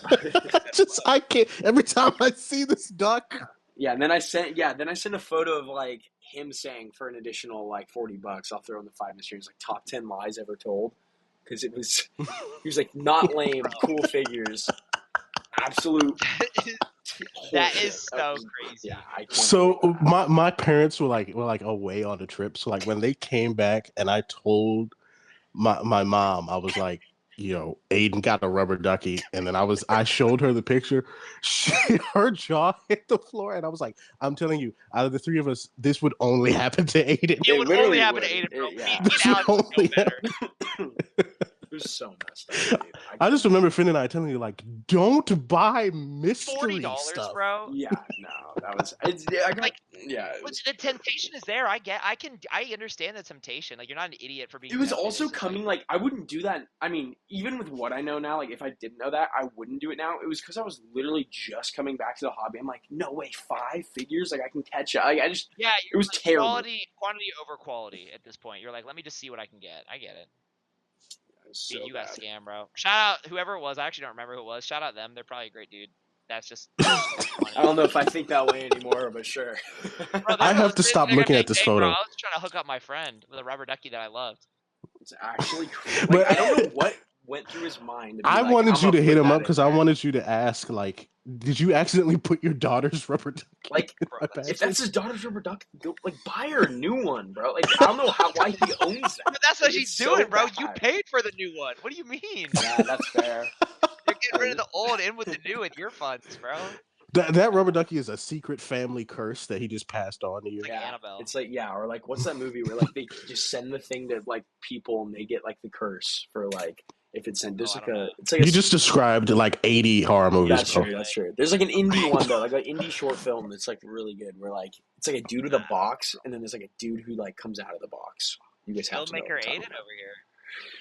I can't. Every time I see this duck. Yeah, and then I sent a photo of like him saying for an additional like $40, I'll throw in the 5 mysteries, like top 10 lies ever told, because he was like not lame, cool figures, absolute. That is so crazy. Yeah, I can't. So my parents were like away on the trip, so like when they came back and I told my mom, I was like, Aiden got a rubber ducky, and then I showed her the picture. Her jaw hit the floor, and I was like, I'm telling you, out of the 3 of us, this would only happen to Aiden. It would only happen to Aiden, bro. It was so messed up, dude. I just remember Finn and I telling you, like, don't buy mystery $40, stuff, bro. Yeah, no, that was. The temptation is there. I understand the temptation. Like, you're not an idiot for being. It was also coming. Like, I wouldn't do that. I mean, even with what I know now, like, if I didn't know that, I wouldn't do it now. It was because I was literally just coming back to the hobby. I'm like, no way, 5 figures. Like, I can catch up. Like, it was like terrible. Quantity over quality at this point. You're like, let me just see what I can get. I get it. So dude, you got scammed, bro. Shout out whoever it was. I actually don't remember who it was. Shout out them. They're probably a great dude. That's just. I don't know if I think that way anymore, but sure. Bro, I have to stop looking at this photo. Bro. I was trying to hook up my friend with a rubber ducky that I loved. It's actually crazy. Like, I don't know went through his mind to be I like, wanted I'm you gonna to hit put him that up in because I there? wanted you to ask, like, did you accidentally put your daughter's rubber ducky Like, in Bro, my that's if basket? that's his daughter's rubber duck, go like buy her a new one, bro. Like, I don't know why he owns that. But that's what Like, she's it's doing, so bro. bad. You paid for the new one. What do you mean? Yeah, that's fair. You're getting rid of the old in with the new in your funds, bro. That rubber ducky is a secret family curse that he just passed on to you. Like Yeah, Annabelle. it's like or like what's that movie where like they just send the thing to like people and they get like the curse for like if it's sent. There's I like don't know. it's like You just described like 80 horror movies, that's bro. true. That's true. There's like an indie one though, like an indie short film that's like really good. Where like it's like a dude with a box, and then there's like a dude who like comes out of the box. You guys have to know. Filmmaker Aiden over here.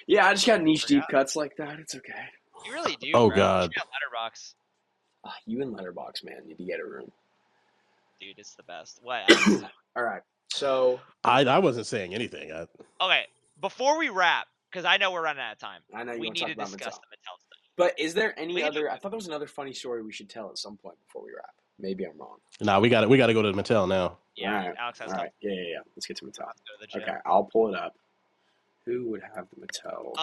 Yeah, I just got niche Forgot. deep cuts like that. It's okay. You really do, Oh, bro. God. You should have Letterbox. You and Letterbox, man, need to get a room. Dude, it's the best. What else? All right, so I wasn't saying anything. Okay, before we wrap, because I know we're running out of time. I know you We want need to to talk about discuss Mattel. the Mattel stuff. But is there any We can other? do- I thought there was another funny story we should tell at some point before we wrap. Maybe I'm wrong. Nah, we got to go to Mattel now. Yeah, All right. Alex has All right. Yeah. Let's get to Mattel. Let's go to the gym. Okay, I'll pull it up. Who would have the Mattel?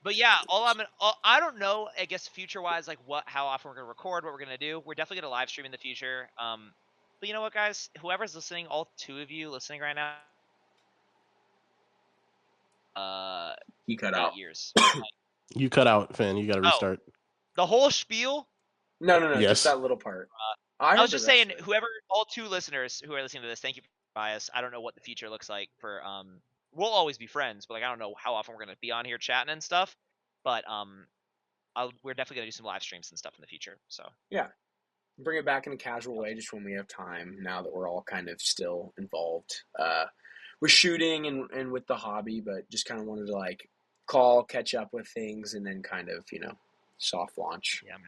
But yeah, I don't know. I guess future wise, like how often we're gonna record, what we're gonna do. We're definitely gonna live stream in the future. But you know what, guys? Whoever's listening, all two of you listening right now, He cut out. years. You cut out, Finn. You got to restart. The whole spiel. No, Yes. just that little part. I was just saying, all two listeners who are listening to this, thank you for your bias. I don't know what the future looks like for we'll always be friends, but like I don't know how often we're gonna be on here chatting and stuff. But we're definitely gonna do some live streams and stuff in the future. So yeah, bring it back in a casual way, just when we have time. Now that we're all kind of still involved with shooting and with the hobby, but just kind of wanted to like call, catch up with things, and then kind of soft launch. Yeah, man.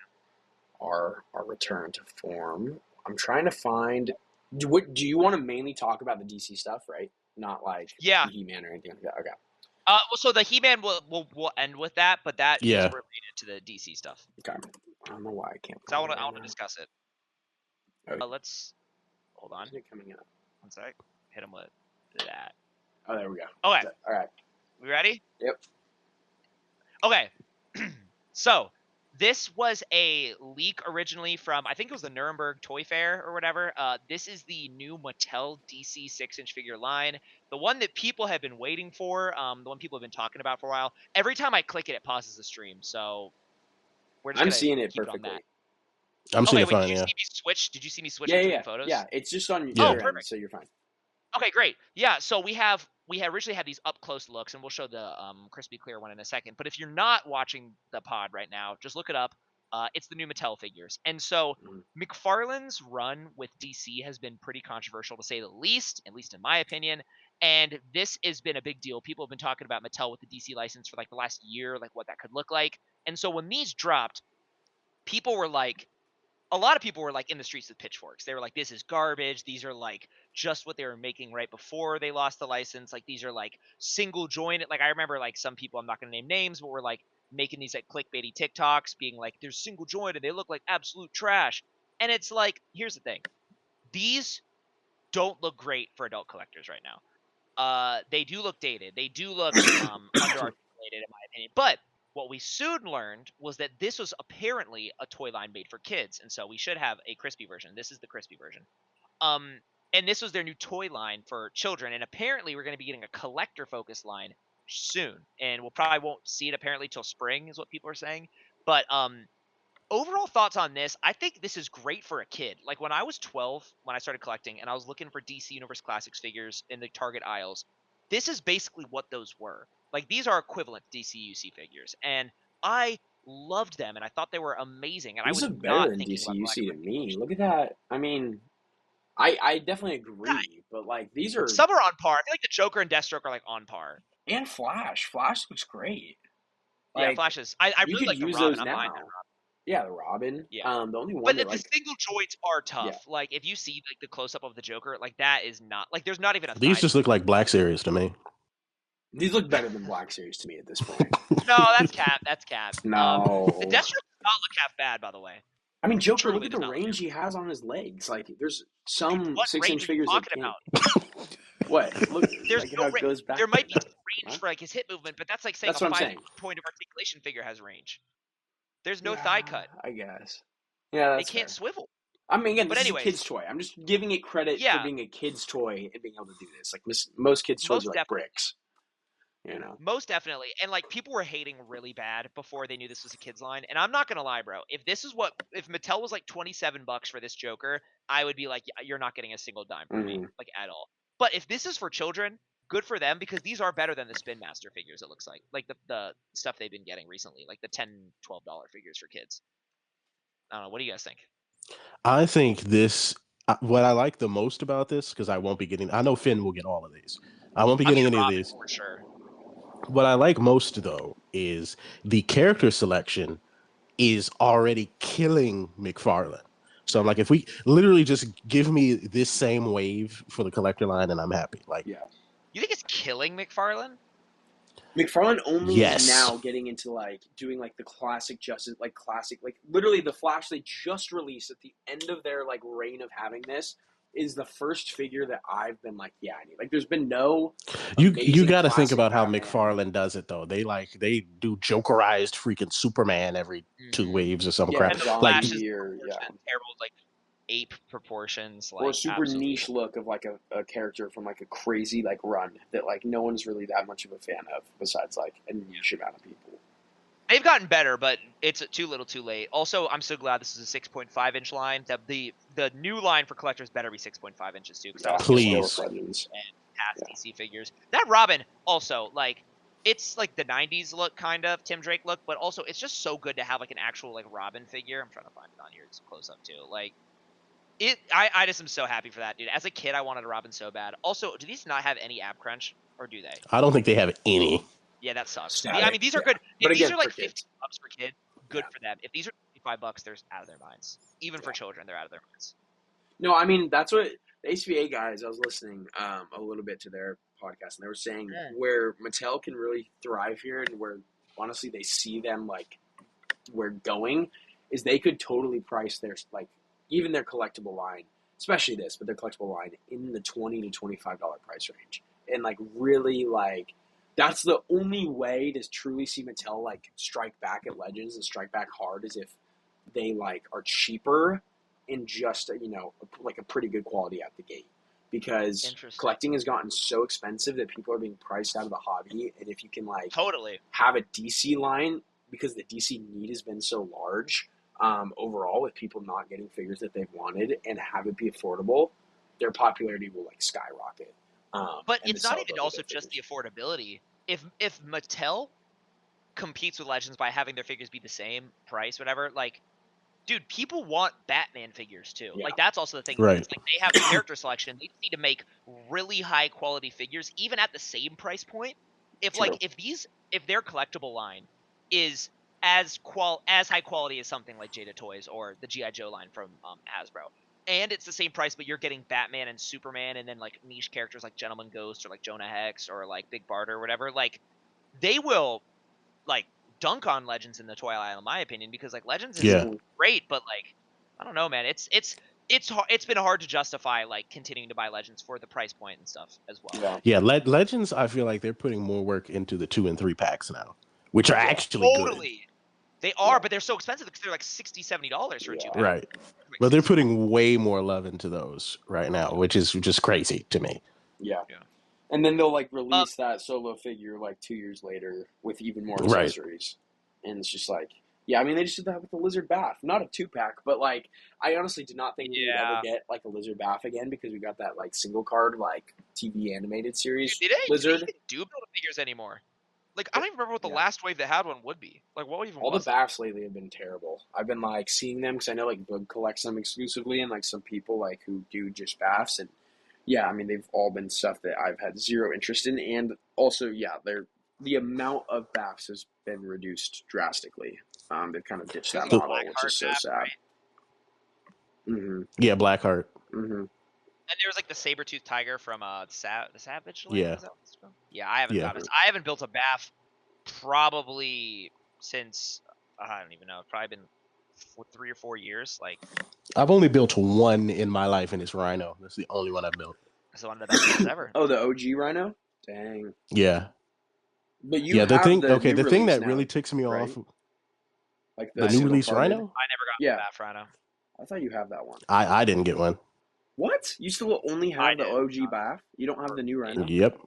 Our return to form. I'm trying to find. Do you want to mainly talk about the DC stuff, right? Not like He-Man or anything like that. Okay. Well, so the He-Man will end with that, but that is related to the DC stuff. Okay. I don't know why I can't. So I want to discuss it. Okay. Let's hold on. Is it coming up? One sec. Hit him with that. Oh, there we go. Okay. All right. We ready? Yep. Okay. So this was a leak originally from, I think it was the Nuremberg Toy Fair or whatever. This is the new Mattel DC 6-inch figure line, the one that people have been waiting for, the one people have been talking about for a while. Every time I click it, it pauses the stream. So we're just I'm seeing it keep perfectly. It on that. I'm seeing it fine. Did you Yeah. see me switch? Did you see me switch Yeah, between photos? Yeah, it's just on Yeah. your perfect. end, so you're fine. Okay, great. Yeah, so we had originally had these up close looks, and we'll show the crispy clear one in a second. But if you're not watching the pod right now, just look it up. It's the new Mattel figures, and so McFarlane's run with DC has been pretty controversial to say the least, at least in my opinion. And this has been a big deal. People have been talking about Mattel with the DC license for like the last year, like what that could look like. And so when these dropped, a lot of people were like in the streets with pitchforks. They were like, this is garbage. These are like just what they were making right before they lost the license. Like these are like single jointed. Like I remember like some people, I'm not going to name names, but were like making these like clickbaity TikToks being like, they're single jointed. They look like absolute trash. And it's like, here's the thing. These don't look great for adult collectors right now. They do look dated. They do look underarticulated in my opinion. But what we soon learned was that this was apparently a toy line made for kids, and so we should have a crispy version. This is the crispy version. And this was their new toy line for children, and apparently we're going to be getting a collector focused line soon, and we'll probably won't see it apparently till spring is what people are saying. But overall thoughts on this, I think this is great for a kid. Like when I was 12, when I started collecting, and I was looking for DC Universe Classics figures in the Target aisles, this is basically what those were. Like these are equivalent DCUC figures, and I loved them, and I thought they were amazing. And These I was look not better than thinking DCUC to about me. Look at that. I mean, I definitely agree, but like these are some are on par. I feel like the Joker and Deathstroke are like on par. and Flash. Flash looks great. Yeah, Like, Flashes. I you really could like the use Robin. those I'm now. buying that Robin. Yeah, the Robin. Yeah. The only one But that the like single joints are tough. Yeah. Like if you see like the close up of the Joker, like that is not like there's not even a. These just look like Black Series to me. these look better than Black Series to me at this point. No, that's Cap. That's Cap. No. The Deathstroke does not look half bad, by the way. I mean, Joker, Truly look at does the not range he has on his legs. Like, there's some What 6-inch range are you figures that talking can't. about? What? Look, There's like no how it goes back. there might be there. some range Huh? for like his hip movement, but that's like saying That's a what I'm 5 saying. point of articulation figure has range. There's no thigh Yeah, cut. I guess. Yeah, It that's can't fair. swivel. I mean, again, But this is a anyways, kid's toy. I'm just giving it credit for yeah, being a kid's toy and being able to do this. Like most kids' toys are most like definitely. bricks, you know. Most definitely. And like people were hating really bad before they knew this was a kids line. And I'm not gonna lie, bro. If Mattel was like $27 for this Joker, I would be like, yeah, you're not getting a single dime from me, Mm-hmm. like at all. But if this is for children, good for them because these are better than the Spin Master figures, it looks like the stuff they've been getting recently, like the $10, $12 figures for kids. I don't know. What do you guys think? I think this. What I like the most about this, because I won't be getting. I know Finn will get all of these. I won't be I'm getting getting any of Robin these. for sure. What I like most though is the character selection is already killing McFarlane. So I'm like, if we literally just give me this same wave for the collector line, and I'm happy. Like, Yeah. You think it's killing McFarlane? McFarlane only is yes, now getting into like doing like the classic Justice, like classic, like literally the Flash they just released at the end of their like reign of having this is the first figure that I've been like, yeah, I need. Like, there's been no you amazing got to think classic about how Batman. McFarlane does it though. They do Jokerized freaking Superman every two Mm-hmm. waves or some Yeah, crap. And the Like, Flash is zombie or yeah, terrible, like ape proportions, or a like super absolutely. niche look of like a character from like a crazy like run that like no one's really that much of a fan of besides like a niche amount of people. They've gotten better, but it's too little, too late. Also, I'm so glad this is a 6.5-inch line. The new line for collectors better be 6.5 inches too, because Yeah, that'll kill all Star the please. Wars Legends. and past Yeah. DC figures. That Robin also like it's like the 90s look kind of Tim Drake look, but also it's just so good to have like an actual like Robin figure. I'm trying to find it on here. It's close up too. Like I just am so happy for that, dude. As a kid, I wanted a Robin so bad. Also, do these not have any ab crunch, or do they? I don't think they have any. Yeah, that sucks. I mean, Static. these are Yeah. good. But If these again, are for like kids. $15 for kids, Yeah. good for them. If these are $55, they're out of their minds. Even for Yeah. children, they're out of their minds. No, I mean that's what the HVA guys. I was listening a little bit to their podcast, and they were saying where Mattel can really thrive here, and where honestly they see them like where going is they could totally price their like even their collectible line, especially this, but their collectible line in the $20 to $25 price range, and like really like that's the only way to truly see Mattel like strike back at Legends and strike back hard is if they like are cheaper and just like a pretty good quality at the gate because Interesting. collecting has gotten so expensive that people are being priced out of the hobby, and if you can like Totally. have a DC line because the DC need has been so large overall with people not getting figures that they've wanted and have it be affordable, their popularity will like skyrocket. But And it's not even also just the affordability. If Mattel competes with Legends by having their figures be the same price, whatever, like, dude, people want Batman figures too. Yeah. Like that's also the thing. Right. It's like they have the character selection. They just need to make really high quality figures, even at the same price point. If True. like if their collectible line is as high quality as something like Jada Toys or the GI Joe line from Hasbro, and it's the same price, but you're getting Batman and Superman, and then like niche characters like Gentleman Ghost or like Jonah Hex or like Big Barter or whatever, like they will like dunk on Legends in the toy aisle, in my opinion, because like Legends is Yeah. great, but like I don't know, man. It's been hard to justify like continuing to buy Legends for the price point and stuff as well. Yeah. Legends, I feel like they're putting more work into the 2 and 3 packs now, which are actually good. Totally. They are, but they're so expensive because they're like $60, $70 for a 2-pack. Right. Like But they're 60. putting way more love into those right now, which is just crazy to me. Yeah. Yeah. And then they'll like release that solo figure like 2 years later with even more Right. accessories. And it's just like, yeah, I mean, they just did that with the Lizard Bath. Not a 2-pack, but like, I honestly did not think we would ever get like a Lizard Bath again because we got that like single card, like TV animated series Dude, they Lizard. even do build figures anymore. Like I don't even remember what the Yeah. last wave that had one would be. Like what even All the was it? baths lately have been terrible. I've been like seeing them because I know like Boog collects them exclusively, and like some people like who do just baths, and yeah, I mean they've all been stuff that I've had zero interest in, and also yeah, the amount of baths has been reduced drastically. They've kind of ditched that There's a model, which is so Blackheart bath, sad. right? Mm-hmm. Yeah, Blackheart. Mm-hmm. And there was like the saber-toothed tiger from the Savage Land. Yeah. Is that what it's called? Yeah, I haven't Yeah. I haven't built a bath probably since I don't even know. It's probably been 3 or 4 years. Like I've only built one in my life, and it's Rhino. That's the only one I've built. It's one of the best ones ever. Oh, the OG Rhino. Dang. Yeah. But you Yeah, the have thing the new the thing release that now, really ticks me right? off, Like the the I new never, single release parted. Rhino, I never got Yeah, the BAF Rhino. I thought you have that one. I didn't get one. What? You still only I have the did. OG BAF? You don't have the new Rhino? Yep.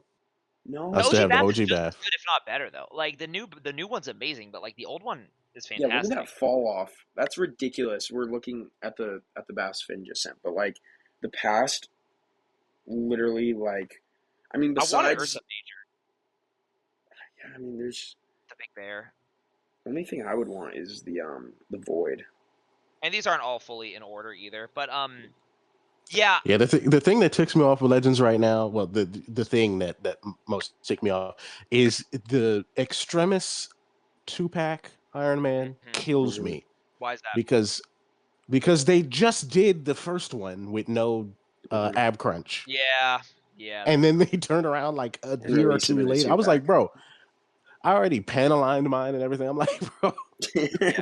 No. I The still OG have the BAF is OG just as bath. good, if not better, though. Like the new one's amazing, but like the old one is Yeah, look at fantastic. that fall off. That's ridiculous. We're looking at the BAFs Finn just sent, but like the past, literally, like, I mean, I wanted besides, Ursa Major, yeah, I mean, there's the big bear, the only thing I would want is the Void. and these aren't all fully in order either. But yeah, Yeah, the thing that ticks me off with Legends right now, well, the thing that most tick me off is the Extremis 2-pack Iron Man kills Mm-hmm. me why is that? because they just did the first one with no Mm-hmm. ab crunch, Yeah, and then they turned around like a And year or release them two in a later. I was 2-pack. like, bro, I already pan aligned mine and everything. I'm like, bro, yeah.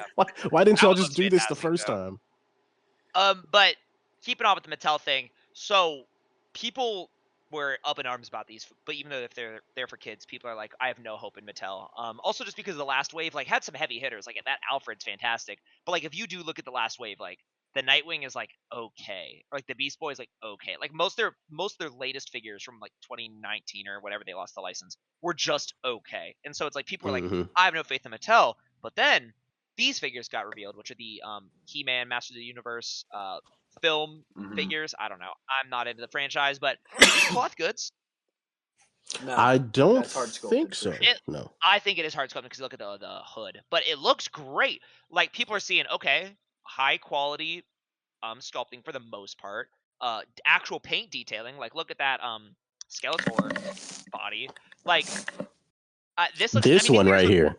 why didn't That y'all one just looks do this the fantastic first though. time? But keeping on with the Mattel thing, so people were up in arms about these, but even though if they're there for kids, people are like, I have no hope in Mattel. Also just because the last wave like had some heavy hitters, like that Alfred's fantastic, but like if you do look at the last wave, like the Nightwing is like okay, or like the Beast Boy is like okay, like most of their latest figures from like 2019 or whatever they lost the license were just okay, and so it's like people were like, Hmm. I have no faith in Mattel, but then these figures got revealed, which are the He-Man, Master of the Universe, film Mm-hmm. figures. I don't know. I'm not into the franchise, but these cloth goods. No, I don't that's hard think sculpted for so. sure. No. I think it is hard sculpting because you look at the hood, but it looks great. Like people are seeing, okay, high quality sculpting for the most part. Actual paint detailing. Like look at that Skeletor body. Like this looks. I This mean, these one figures right look here. okay.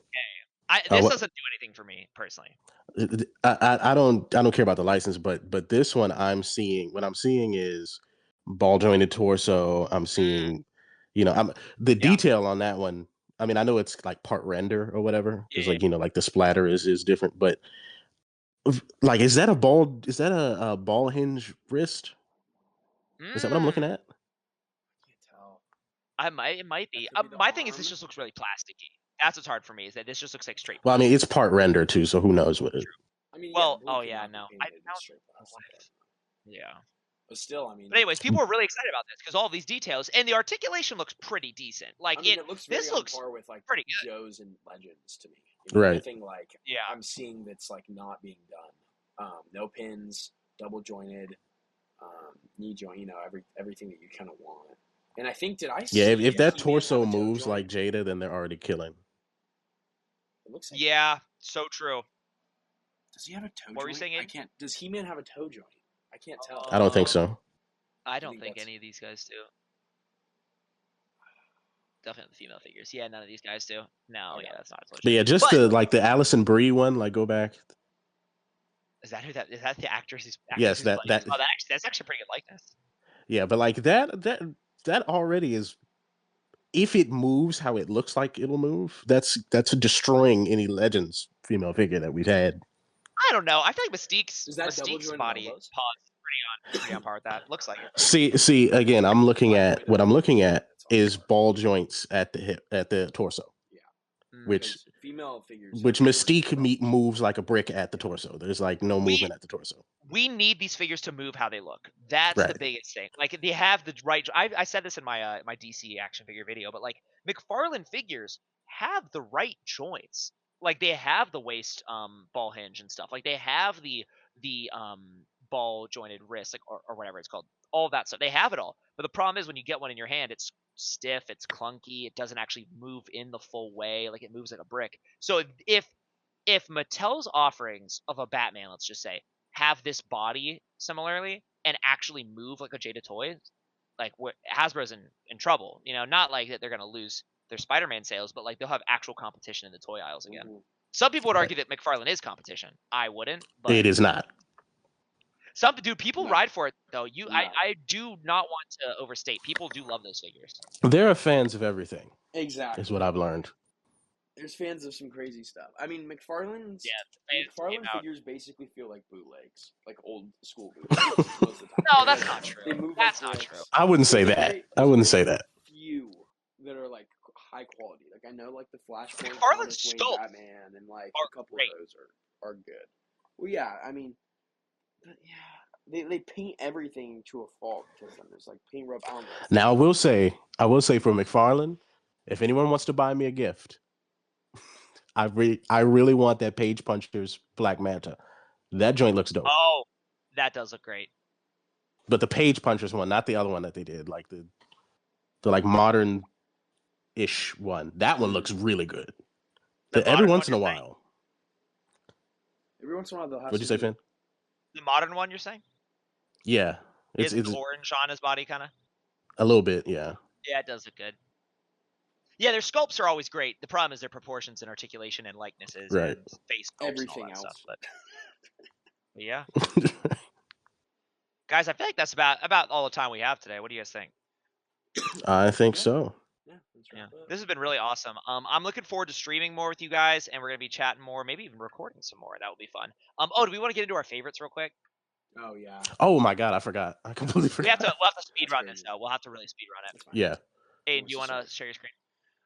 This What? doesn't do anything for me personally. I don't care about the license, but this one what I'm seeing is ball jointed torso. I'm seeing, I'm the Yeah. detail on that one. I mean, I know it's like part render or whatever because Yeah. like like the splatter is different, but like is that a ball hinge wrist? Is that what I'm looking at? I can't tell. It might That be. could be the My thing is this arm. just looks really plasticky. That's what's hard for me is that this just looks like straight Well, I mean, plastic. it's part render too, so who knows what it. I mean, yeah, the Well, blue oh could yeah, not be no. I painted now as straight plastic, yeah. but still, I mean, But anyways, people are really excited about this because all these details and the articulation looks pretty decent. Like it looks very this on looks par with like pretty good. Joe's and Legends to me. Right. Nothing like Yeah. I'm seeing that's like not being done. No pins, double jointed, knee joint. Everything that you kind of want. And I think did I Yeah, see if that He-Man have torso a toe moves joint? like Jada, then they're already killing. It looks like. Yeah, so true. Does he have a toe joint? What were you saying, I Aiden? can't. Does He-Man have a toe joint? I can't tell. I don't think so. I don't think think that's- any of these guys do. Definitely the female figures. Yeah, none of these guys do. No, Okay. yeah, that's not But yeah, just the Allison Brie one, like go back. Is that the actress who's Yes, playing that this? Oh, that's actually a pretty good likeness. yeah, but like that already is. If it moves how it looks like it'll move, that's destroying any Legends female figure that we've had. I don't know. I feel like Mystique's Is that double jointed body elbows? pretty on par with that. Looks like it. See again. What I'm looking at is ball joints at the hip, at the torso. Which Because female figures. Mystique moves like a brick at the torso. There's like no movement at the torso. We need these figures to move how they look. That's the Right. biggest thing. Like they have the right. I said this in my my DC action figure video, but like McFarlane figures have the right joints. Like they have the waist ball hinge and stuff. Like they have the ball jointed wrist, like or whatever it's called. All of that stuff. They have it all. But the problem is when you get one in your hand, it's stiff, it's clunky, it doesn't actually move in the full way. Like it moves like a brick. So if Mattel's offerings of a Batman, let's just say, have this body similarly and actually move like a Jada toy, like Hasbro's in trouble. Not like that they're going to lose their Spider-Man sales, but like they'll have actual competition in the toy aisles again. Mm-hmm. Some people would argue that McFarlane is competition. I wouldn't, but It is not. People No. ride for it though. No. I do not want to overstate. People do love those figures. There are fans of everything. Exactly. Is what I've learned. There's fans of some crazy stuff. I mean, McFarlane's Yeah, McFarlane figures basically feel like bootlegs, like old school bootlegs most of the No, that's not They true. move like That's not true. bricks. I wouldn't say There's that. very- I there's wouldn't very say that. Few that are like high quality. Like I know like the Flashpoint, McFarlane's Thomas Wayne sculpts Batman, and like are a couple of great. those are good. Well, yeah, I mean, but yeah, they paint everything to a fault because then there's like paint rope. I don't know. Now I will say for McFarlane, if anyone wants to buy me a gift, I really want that Page Punchers Black Manta. That joint looks dope. Oh, that does look great. But the Page Punchers one, not the other one that they did, like the like modern ish one. That one looks really good. The Every modern one once in you're a saying? while. Every once in a while they'll have What'd you some say, good. Finn? The modern one you're saying? Yeah. Is It's orange on his body kind of? a little bit, yeah. Yeah, it does look good. Yeah, their sculpts are always great. The problem is their proportions and articulation and likenesses Right. and face sculpts and all Everything that stuff. else. But yeah, guys, I feel like that's about all the time we have today. What do you guys think? I think Yeah. so. Yeah, that's Yeah, right. this has been really awesome. I'm looking forward to streaming more with you guys, and we're gonna be chatting more, maybe even recording some more. That would be fun. Oh, do we want to get into our favorites real quick? Oh yeah, Oh my god, I forgot. I completely We'll have forgot. to speed That's run this crazy. though. We'll have to really speed run it. That's fine. Yeah. Hey, Who do you wants want to to share your screen?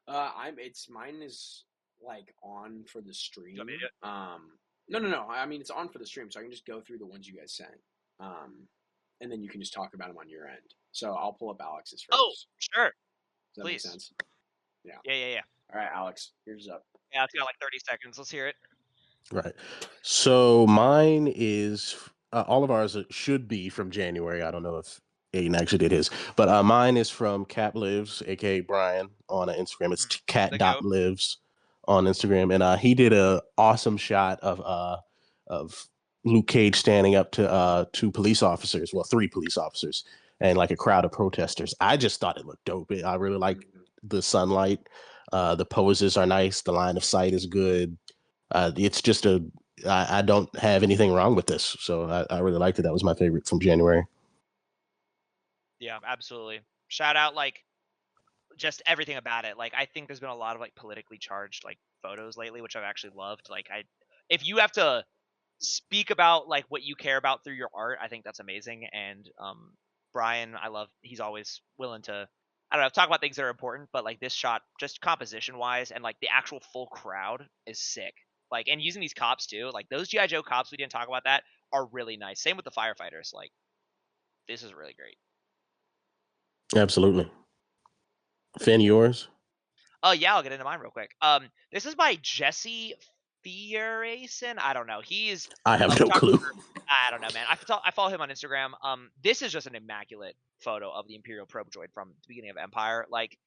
Mine is like on for the Do stream. you want me to do it? No. I mean, it's on for the stream, so I can just go through the ones you guys sent. And then you can just talk about them on your end. So I'll pull up Alex's first. Oh, sure. Does that make Please. sense? Yeah, yeah, yeah. All right, Alex, yours is up. Yeah, it's got like 30 seconds. Let's hear it. Right. So mine is all of ours should be from January. I don't know if Aiden actually did his, but mine is from Cat Lives, aka Brian, on Instagram. It's The goat. cat.lives on Instagram, and he did a awesome shot of Luke Cage standing up to two police officers, well, three police officers, and like a crowd of protesters. I just thought it looked dope. I really like the sunlight. The poses are nice. The line of sight is good. It's just I don't have anything wrong with this, so I really liked it. That was my favorite from January. Yeah, absolutely. Shout out like just everything about it. Like I think there's been a lot of like politically charged like photos lately, which I've actually loved. Like if you have to speak about like what you care about through your art, I think that's amazing. And Brian, I love he's always willing to I don't know, talk about things that are important, but like this shot just composition wise and like the actual full crowd is sick. Like and using these cops too, like those GI Joe cops we didn't talk about that are really nice. Same with the firefighters. Like this is really great. Absolutely. Finn, yours? Oh yeah, I'll get into mine real quick. This is by Jesse Fierason. I don't know. He's I a have no clue. photographer. I don't know, man. I follow him on Instagram. This is just an immaculate photo of the Imperial probe droid from the beginning of Empire. Like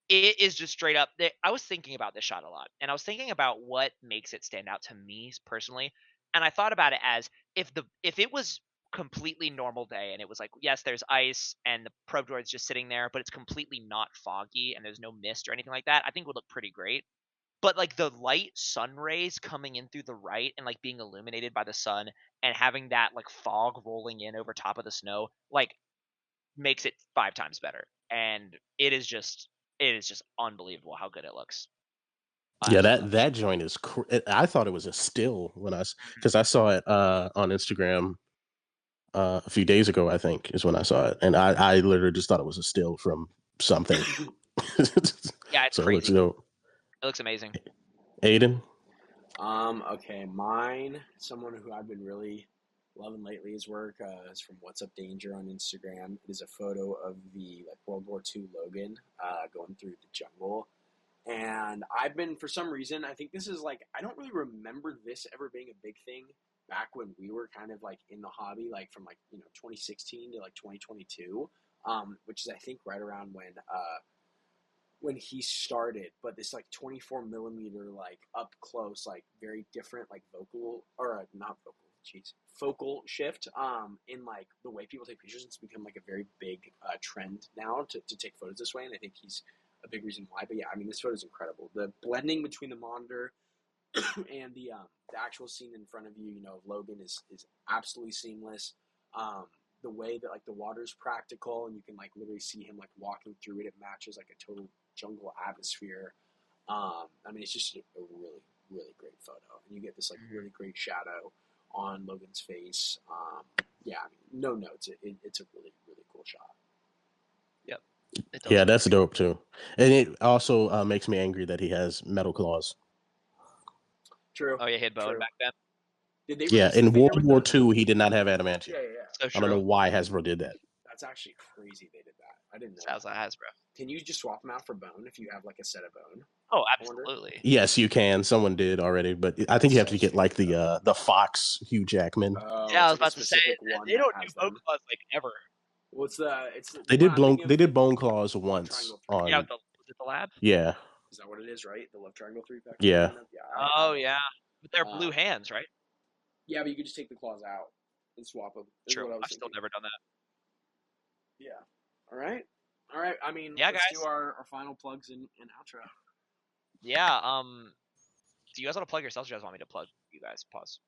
it is just straight up. I was thinking about this shot a lot, and I was thinking about what makes it stand out to me personally. And I thought about it as if it was completely normal day and it was like yes there's ice and the probe droid's just sitting there but it's completely not foggy and there's no mist or anything like that I think would look pretty great but like the light sun rays coming in through the right and like being illuminated by the sun and having that like fog rolling in over top of the snow like makes it 5 times better and it is just unbelievable how good it looks. I Yeah, absolutely love that joint is. I thought it was a still when because I saw it on Instagram a few days ago. I think is when I saw it, and I literally just thought it was a still from something. yeah it's So it looks crazy dope. it looks amazing. Aiden. Okay, mine. Someone who I've been really loving lately his work is from What's Up Danger on Instagram. It is a photo of the like World War II Logan going through the jungle. And I've been, for some reason, I think this is like, I don't really remember this ever being a big thing back when we were kind of like in the hobby, like from like, 2016 to like 2022, which is, I think, right around when he started. But this like 24 millimeter, like up close, like very different, like vocal, or not vocal, jeez, focal shift in like the way people take pictures. It's become like a very big trend now to take photos this way. And I think he's a big reason why. But yeah, I mean, this photo is incredible. The blending between the monitor and the actual scene in front of you, of Logan is absolutely seamless. The way that like the water's practical and you can like literally see him like walking through it, it matches like a total jungle atmosphere. I mean, it's just a really, really great photo, and you get this like really great shadow on Logan's face. yeah, I mean, no notes. It's a really really cool shot. Yep. It does Yeah, look that's pretty dope too. And it also makes me angry that he has metal claws. True. Oh, yeah, he had bone True. back then. Did they Yeah, release the in figure World with War those? II, he did not have adamantium. Yeah, yeah, yeah. So I don't know true. why Hasbro did that. That's actually crazy. They did that. I didn't know Sounds that. like Hasbro. Can you just swap them out for bone if you have like a set of bone? Oh, I wonder. absolutely. Yes, you can. Someone did already, but I think That's you have so to get like stupid, though. the Fox Hugh Jackman. Oh, Yeah, I it's was like a about to say specific one they that don't do has bone them. claws like ever. What's it's the They one did I'm thinking of. they The did bone claws love once triangle three Yeah, on. pack. was it the lab? Yeah, Is that what it is? Right, the love triangle 3 pack. I'm yeah. thinking of. Yeah, I have Oh one. yeah, but they're blue Um, hands, right? yeah, but you could just take the claws out and swap them. Is True. what I was I've still thinking. never done that. Yeah. All right. All right. I mean, Yeah, let's do guys. our final plugs and outro. Yeah. Do you guys want to plug yourselves? Or do you guys want me to plug you guys? Pause.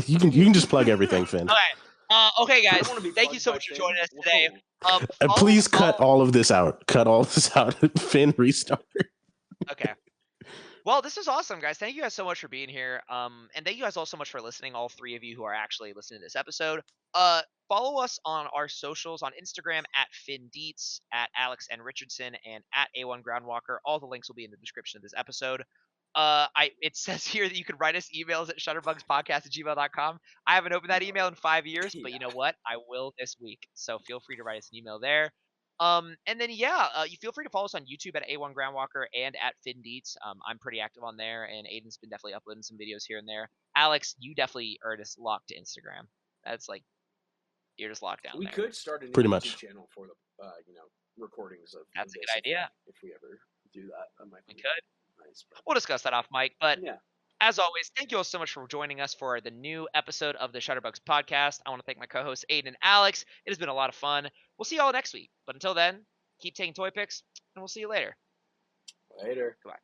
You can just plug everything, Finn. Okay. Okay, I guys. don't want to be Thank you plugged so by much for Finn. joining us today. Whoa. And Follow please us cut all of this out. Cut all this out. Finn, restart. Okay. Well, this was awesome, guys. Thank you guys so much for being here. And thank you guys all so much for listening. All three of you who are actually listening to this episode. Follow us on our socials on Instagram at Finn Dietz, at Alex N Richardson, and at A1 Groundwalker. All the links will be in the description of this episode. It says here that you can write us emails at shutterbugspodcast@gmail.com. I haven't opened that email in 5 years, but you Yeah. know what? I will this week. So feel free to write us an email there. And then you feel free to follow us on YouTube at A1 Groundwalker and at Finn Dietz. I'm pretty active on there, and Aiden's been definitely uploading some videos here and there. Alex, you definitely are just locked to Instagram. That's like you're just locked down We there. could start a new Pretty YouTube much. channel for the recordings of That's a this good idea. if we ever do that. That might We be could. nice. But We'll discuss that off mic, but yeah. as always, thank you all so much for joining us for the new episode of the Shutterbugs podcast. I want to thank my co-hosts Aiden and Alex. It has been a lot of fun. We'll see you all next week. But until then, keep taking toy pics, and we'll see you later. Later. Goodbye.